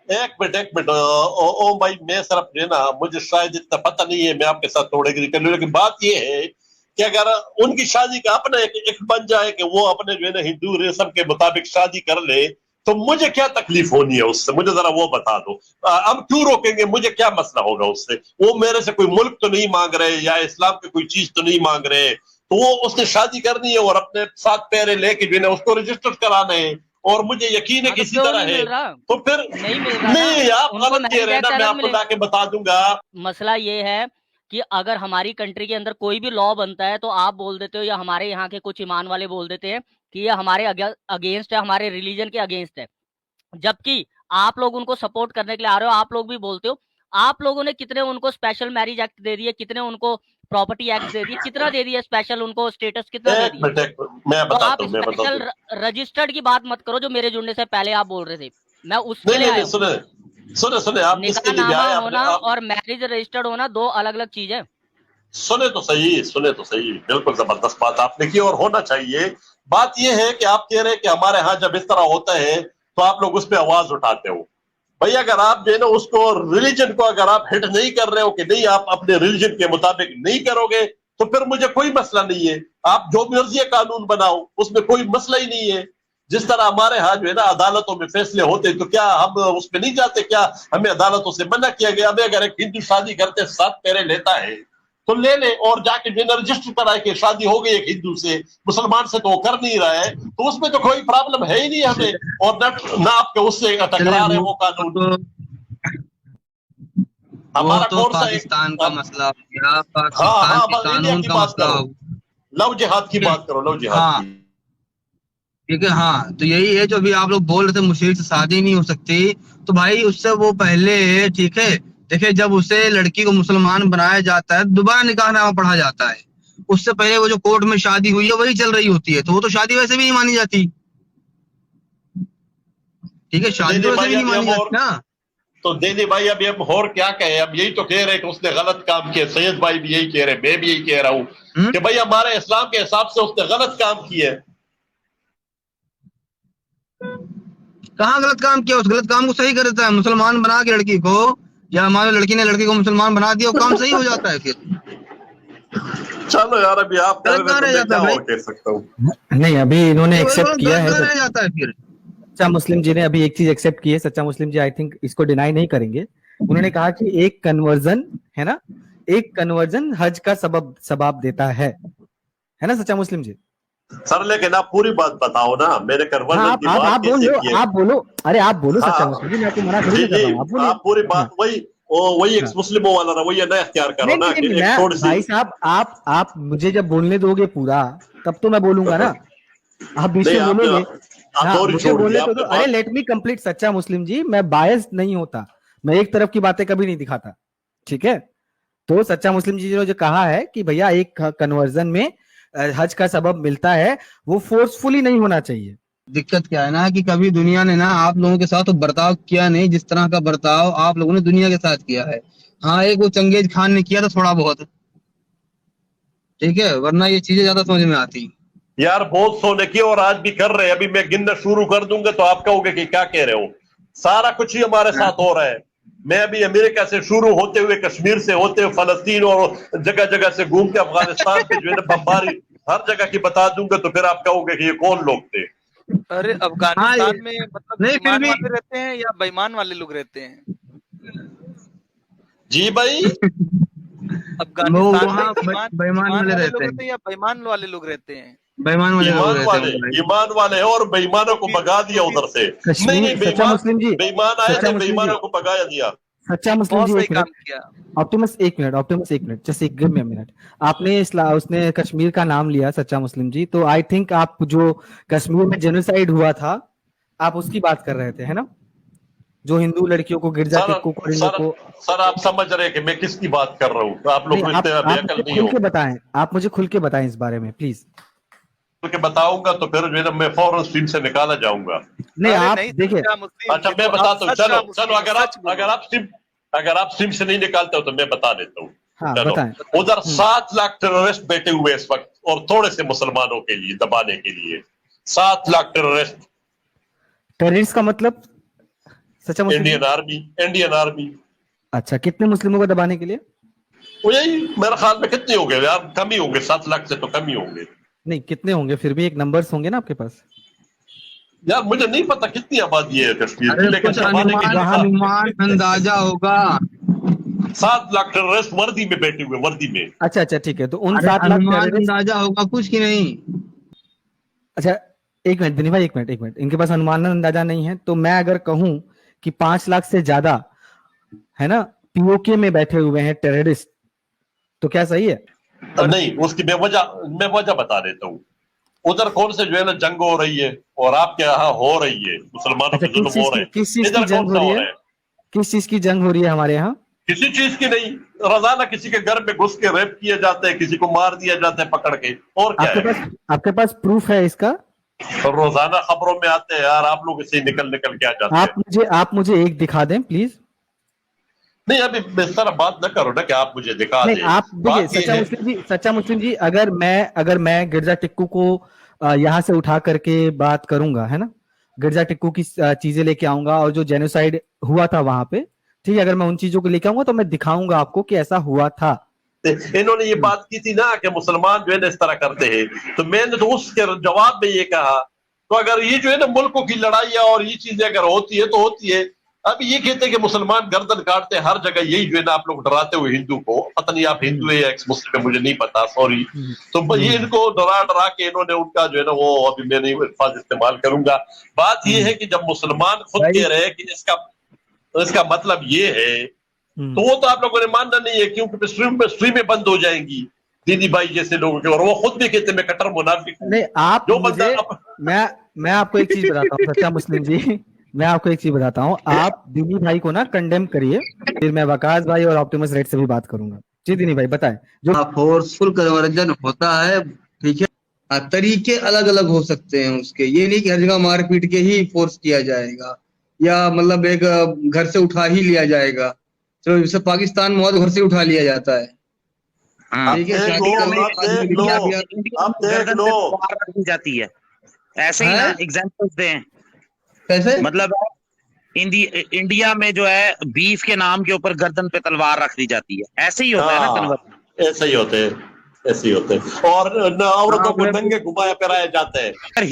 एक मिनट ओ भाई, मैं सिर्फ जो है ना, मुझे शायद इतना पता नहीं है, मैं आपके साथ थोड़ा एग्री कर लूं, लेकिन बात ये है कि अगर उनकी शादी का अपना एक बन जाए कि वो अपने जो है ना हिंदू रेशम के मुताबिक शादी कर ले, तो मुझे क्या तकलीफ होनी है उससे? मुझे जरा वो बता दो। हम क्यों रोकेंगे? मुझे क्या मसला होगा उससे? वो मेरे से कोई मुल्क तो नहीं मांग रहे, या इस्लाम की कोई चीज तो नहीं मांग रहे, तो वो उसने शादी करनी है और अपने 7 पैरे लेके जो है ना उसको रजिस्टर कराना है। और मुझे यकीन है किसी तरह है, तो फिर नहीं, आप गलत कह रहे हैं ना, मैं आपको लाके बता दूंगा। मसला ये है कि अगर हमारी कंट्री के अंदर कोई भी लॉ बनता है तो आप बोल देते हो, या हमारे यहाँ के कुछ ईमान वाले बोल देते हैं कि ये हमारे अगेंस्ट है, हमारे रिलीजन के अगेंस्ट है, जबकि आप लोग उनको सपोर्ट करने के लिए आ रहे हो। आप लोग भी बोलते हो, आप लोगों ने कितने उनको स्पेशल मैरिज एक्ट दे दिए, कितने उनको प्रॉपर्टी एक्ट दे दिए, कितना दे दिया स्पेशल उनको स्टेटस, कितना दे दिया? मैं तो आप मैं स्पेशल रजिस्टर्ड की बात मत करो, जो मेरे जुड़ने से पहले आप बोल रहे थे। मैं उसके लिए आया हूं। सुने आप किसके लिए आए? होना और मैरिज रजिस्टर्ड होना दो अलग अलग चीज है। सुने तो सही, बिल्कुल जबरदस्त बात आपने की, और होना चाहिए। बात यह है कि आप कह रहे हैं कि हमारे यहाँ जब इस तरह होता है तो आप लोग उस पर आवाज उठाते हो। भाई अगर आप जो है ना उसको, रिलीजन को अगर आप हिट नहीं कर रहे हो कि नहीं, आप अपने रिलीजन के मुताबिक नहीं करोगे, तो फिर मुझे कोई मसला नहीं है। आप जो मर्जी कानून बनाओ, उसमें कोई मसला ही नहीं है। जिस तरह हमारे यहाँ जो है ना अदालतों में फैसले होते, तो क्या हम उसमें नहीं जाते? क्या हमें अदालतों से मना किया गया? हमें अगर एक हिंदू शादी करते 7 पैरे लेता है तो ले ले, और जाके जो है रजिस्टर कराए कि शादी हो गई एक हिंदू से, मुसलमान से तो वो कर नहीं रहा है, तो उसमें तो कोई प्रॉब्लम है ही नहीं हमें। और ना आपके उससे टकरा रहे वो कानून। हमारा तो पाकिस्तान का मसला हो गया, पाकिस्तान के कानून का मसला हो गया। लव जिहाद की बात करो, लव जिहाद की। ठीक है, हाँ, तो यही है जो अभी आप लोग बोल रहे थे, मुशरिक से शादी नहीं हो सकती, तो भाई उससे वो पहले, ठीक है, देखिए जब उसे लड़की को मुसलमान बनाया जाता है, दोबारा निकाहनामा पढ़ा जाता है। उससे पहले वो जो कोर्ट में शादी हुई है वही चल रही होती है, तो वो तो शादी वैसे भी नहीं मानी जाती। ठीक है, शादी वैसे भी नहीं मानी जाती ना। तो देनी भाई अभी हम और क्या कहें? अब यही तो कह रहे कि उसने गलत काम किया। सैयद भाई भी यही कह रहे, मैं भी यही कह रहा हूँ कि भाई हमारे इस्लाम के हिसाब से उसने गलत काम किया। कहाँ गलत काम किया? उस गलत काम को सही कर देता है, मुसलमान बना के लड़की को या हमारे लड़की ने लड़के को मुसलमान बना दिया, काम सही हो जाता है फिर? चलो यार, अभी आप कह रहे हैं तो मैं क्या और कह सकता हूँ। नहीं, अभी इन्होंने एक्सेप्ट किया है, रह जाता है फिर। सच्चा मुस्लिम जी ने अभी एक चीज एक्सेप्ट की है। सच्चा मुस्लिम जी आई थिंक इसको डिनाई नहीं करेंगे। उन्होंने कहा कि एक कन्वर्जन है ना, एक कन्वर्जन हज का सबाब देता है ना सच्चा मुस्लिम जी? सर लेकिन आप पूरी बात बताओ ना, मेरे कन्वर्जन की बात आप कैसे की है? आप बोलो, अरे आप बोलो सच्चा मुस्लिम जी, मैं आपको मना थोड़ी कर रहा हूं, आप पूरी बात वही एक्स मुस्लिमों वाला ना, वही ना इख्तियार करो ना। भाई साहब, आप मुझे जब बोलने दोगे पूरा, तब तो मैं बोलूंगा ना। आप बीच में बोलोगे, मुझे बोलने तो अरे लेट मी कंप्लीट सच्चा मुस्लिम जी। मैं बायस नहीं होता, मैं एक तरफ की बातें कभी नहीं दिखाता, ठीक है? तो सच्चा मुस्लिम जी ने जो कहा है कि भैया एक कन्वर्जन में हज का सबब मिलता है, वो फोर्सफुली नहीं होना चाहिए। दिक्कत क्या है ना कि कभी दुनिया ने ना आप लोगों के साथ तो बर्ताव किया नहीं जिस तरह का बर्ताव आप लोगों ने दुनिया के साथ किया है। हाँ, एक वो चंगेज खान ने किया था थोड़ा बहुत, ठीक है, वरना ये चीजें ज्यादा समझ में आती यार। बहुत सोने की और आज भी कर रहे हैं। अभी मैं गिनना शुरू कर दूंगा तो आप कहोगे कि क्या कह रहे हो। सारा कुछ ही हमारे साथ हो रहा है। मैं अभी अमेरिका से शुरू होते हुए, कश्मीर से होते हुए, फलस्तीन और जगह जगह से घूम के अफगानिस्तान पे जो है ना बमबारी हर जगह की बता दूंगा, तो फिर आप कहोगे कि ये कौन लोग थे। अरे अफगानिस्तान में मतलब नहीं, ईमान वाले रहते हैं या बेईमान वाले लोग रहते हैं? जी भाई, अफगानिस्तान में बेईमान वाले रहते हैं या बेईमान वाले लोग रहते हैं? ईमान वाले हैं और बेईमानों को भगा दिया उधर से। नहीं, बेईमान आए थे, बेईमानों को भगा दिया। सच्चा मुस्लिम जी एक मिनट, ऑप्टिमस एक मिनट, जस्ट एक गिव मी अ मिनट। आपने उसने कश्मीर का नाम लिया सच्चा मुस्लिम जी, तो आई थिंक आप जो कश्मीर में जेनोसाइड हुआ था, आप उसकी बात कर रहे थे, है ना? जो हिंदू लड़कियों को गिरजा टिक्कू को। सर आप समझ रहे हैं कि मैं किसकी बात कर रहा हूँ? आप लोग आप मुझे खुल के बताएं इस बारे में प्लीज। के बताऊंगा तो फिर जो है ना मैं फौरन स्ट्रीम से निकाला जाऊंगा। नहीं, आप देखिए, अच्छा मैं बताता हूँ। चलो अगर आप स्ट्रीम से नहीं निकालते हो तो मैं बता देता हूँ। चलो, उधर 7 लाख टेररिस्ट बैठे हुए इस वक्त, और थोड़े से मुसलमानों के लिए दबाने के लिए 7 लाख टेररिस्ट का मतलब सच्चा मुस्लिम? Indian army. अच्छा, कितने मुस्लिमों को दबाने के लिए? यही मेरे ख्याल में कितने होंगे यार? कम ही होंगे, 7 लाख से तो कम ही होंगे। नहीं, कितने होंगे? फिर भी एक नंबर्स होंगे ना आपके पास? यार मुझे नहीं पता कितनी आबादी है कश्मीर की, लेकिन अनुमान अंदाजा होगा 7 लाख टेररिस्ट वर्दी में बैठे हुए, वर्दी में। अच्छा ठीक है, तो उन 7 लाख अंदाजा होगा कुछ की नहीं। अच्छा एक मिनट दिनी भाई, एक मिनट, इनके पास अनुमान अंदाजा नहीं है, तो मैं अगर कहूं कि 5 लाख से ज्यादा है ना पीओके में बैठे हुए हैं टेररिस्ट, तो क्या सही है? नहीं, उसकी मैं वजह बता देता हूँ। उधर कौन से जो है ना जंग हो रही है और आपके यहाँ हो रही है, मुसलमानों पे जुल्म हो रहे हैं। किस चीज की जंग हो रही है? किस चीज की जंग हो रही है हमारे यहाँ? किसी चीज की नहीं। रोजाना किसी के घर में घुस के रेप किए जाते हैं, किसी को मार दिया जाता है पकड़ के, और क्या है? आपके पास प्रूफ है इसका? रोजाना खबरों में आते हैं यार, आप लोग इसे निकल के आ जाते हैं। आप मुझे एक दिखा दें प्लीज। नहीं, अभी इस तरह बात न करो ना कि आप मुझे दिखा दें। आप देखिए सच्चा मुस्लिम जी, अगर मैं गिरजा टिक्कू को यहाँ से उठा करके बात करूंगा, है ना, गिरजा टिक्कू की चीजें लेके आऊंगा और जो जेनोसाइड हुआ था वहां पे, ठीक है, अगर मैं उन चीजों को लेके आऊंगा तो मैं दिखाऊंगा आपको कि ऐसा हुआ था। इन्होंने ये बात की थी ना कि मुसलमान जो है ना इस तरह करते हैं, तो मैंने तो उसके जवाब में ये कहा, तो अगर ये जो है ना मुल्कों की लड़ाइयाँ और ये चीजें अगर होती है तो होती है। अब ये कहते हैं कि मुसलमान गर्दन काटते हैं हर जगह, यही जो है ना आप लोग डराते हुए हिंदू को, पता नहीं आप हिंदू है या एक्स मुस्लिम है, मुझे नहीं पता, सॉरी। तो ये इनको डरा के इन्होंने उनका जो है ना वो, अभी मैं नहीं अल्फाज इस्तेमाल करूंगा। बात ये है कि जब मुसलमान खुद कह रहे हैं कि इसका मतलब ये है, तो वो तो आप लोगों ने मानना नहीं है, क्योंकि स्ट्रीमें बंद हो जाएंगी दीदी भाई जैसे लोगों के, और वो खुद भी कहते हैं मैं कट्टर मुनाफिक हूं। नहीं, आप जो मैं आपको एक चीज बताता हूँ सच्चा मुस्लिम जी, मैं आपको एक चीज बताता हूँ, आप दीनी भाई को ना कंडेम करिए, फिर मैं वकास भाई और ऑप्टिमस रेड से भी बात करूंगा। जी दीनी भाई बताएं। जो फोर्सफुल कन्वर्जन होता है, ठीक है, तरीके अलग अलग हो सकते हैं उसके, ये नहीं कि हर जगह मारपीट के ही फोर्स किया जाएगा, या मतलब एक घर से उठा ही लिया जाएगा। चलो जैसे पाकिस्तान में घर से उठा लिया जाता है, ठीक है, जाती है ऐसे ही ना। एग्जाम्पल्स दें कैसे? मतलब इंडिया में जो है बीफ के नाम के ऊपर गर्दन पे तलवार रख दी जाती है, ऐसे ही होता है ना कन्वर्ट। ऐसे ही होते हैं, ऐसे ही होते हैं। और औरतों को नंगे घुमाए फिराए जाते हैं। अगर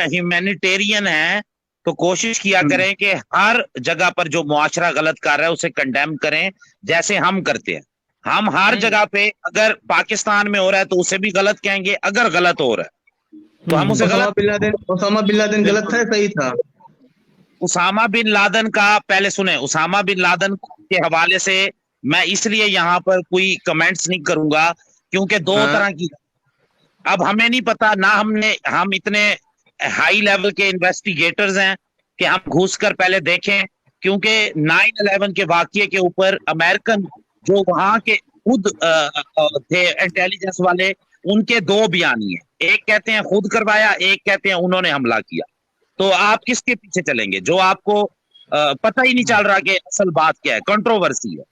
ह्यूमैनिटेरियन है तो कोशिश किया करें कि हर जगह पर जो मुआशरा गलत कर रहा है उसे कंडेम करें, जैसे हम करते हैं। हम हर जगह पे, अगर पाकिस्तान में हो रहा है तो उसे भी गलत कहेंगे, अगर गलत हो रहा है तो हम उसे गलत। उसामा बिन लादेन गलत था, सही था? उसामा बिन लादेन का पहले सुने, उसामा बिन लादेन के हवाले से मैं इसलिए यहाँ पर कोई कमेंट्स नहीं करूंगा क्योंकि दो तरह की, अब हमें नहीं पता ना, हम इतने हाई लेवल के इन्वेस्टिगेटर्स हैं कि हम घुसकर पहले देखें, क्योंकि 9/11 के वाकये के ऊपर अमेरिकन जो वहां के खुद थे इंटेलिजेंस वाले, उनके दो बयानी है, एक कहते हैं खुद करवाया, एक कहते हैं उन्होंने हमला किया। तो आप किसके पीछे चलेंगे? जो आपको पता ही नहीं चल रहा कि असल बात क्या है, कंट्रोवर्सी है।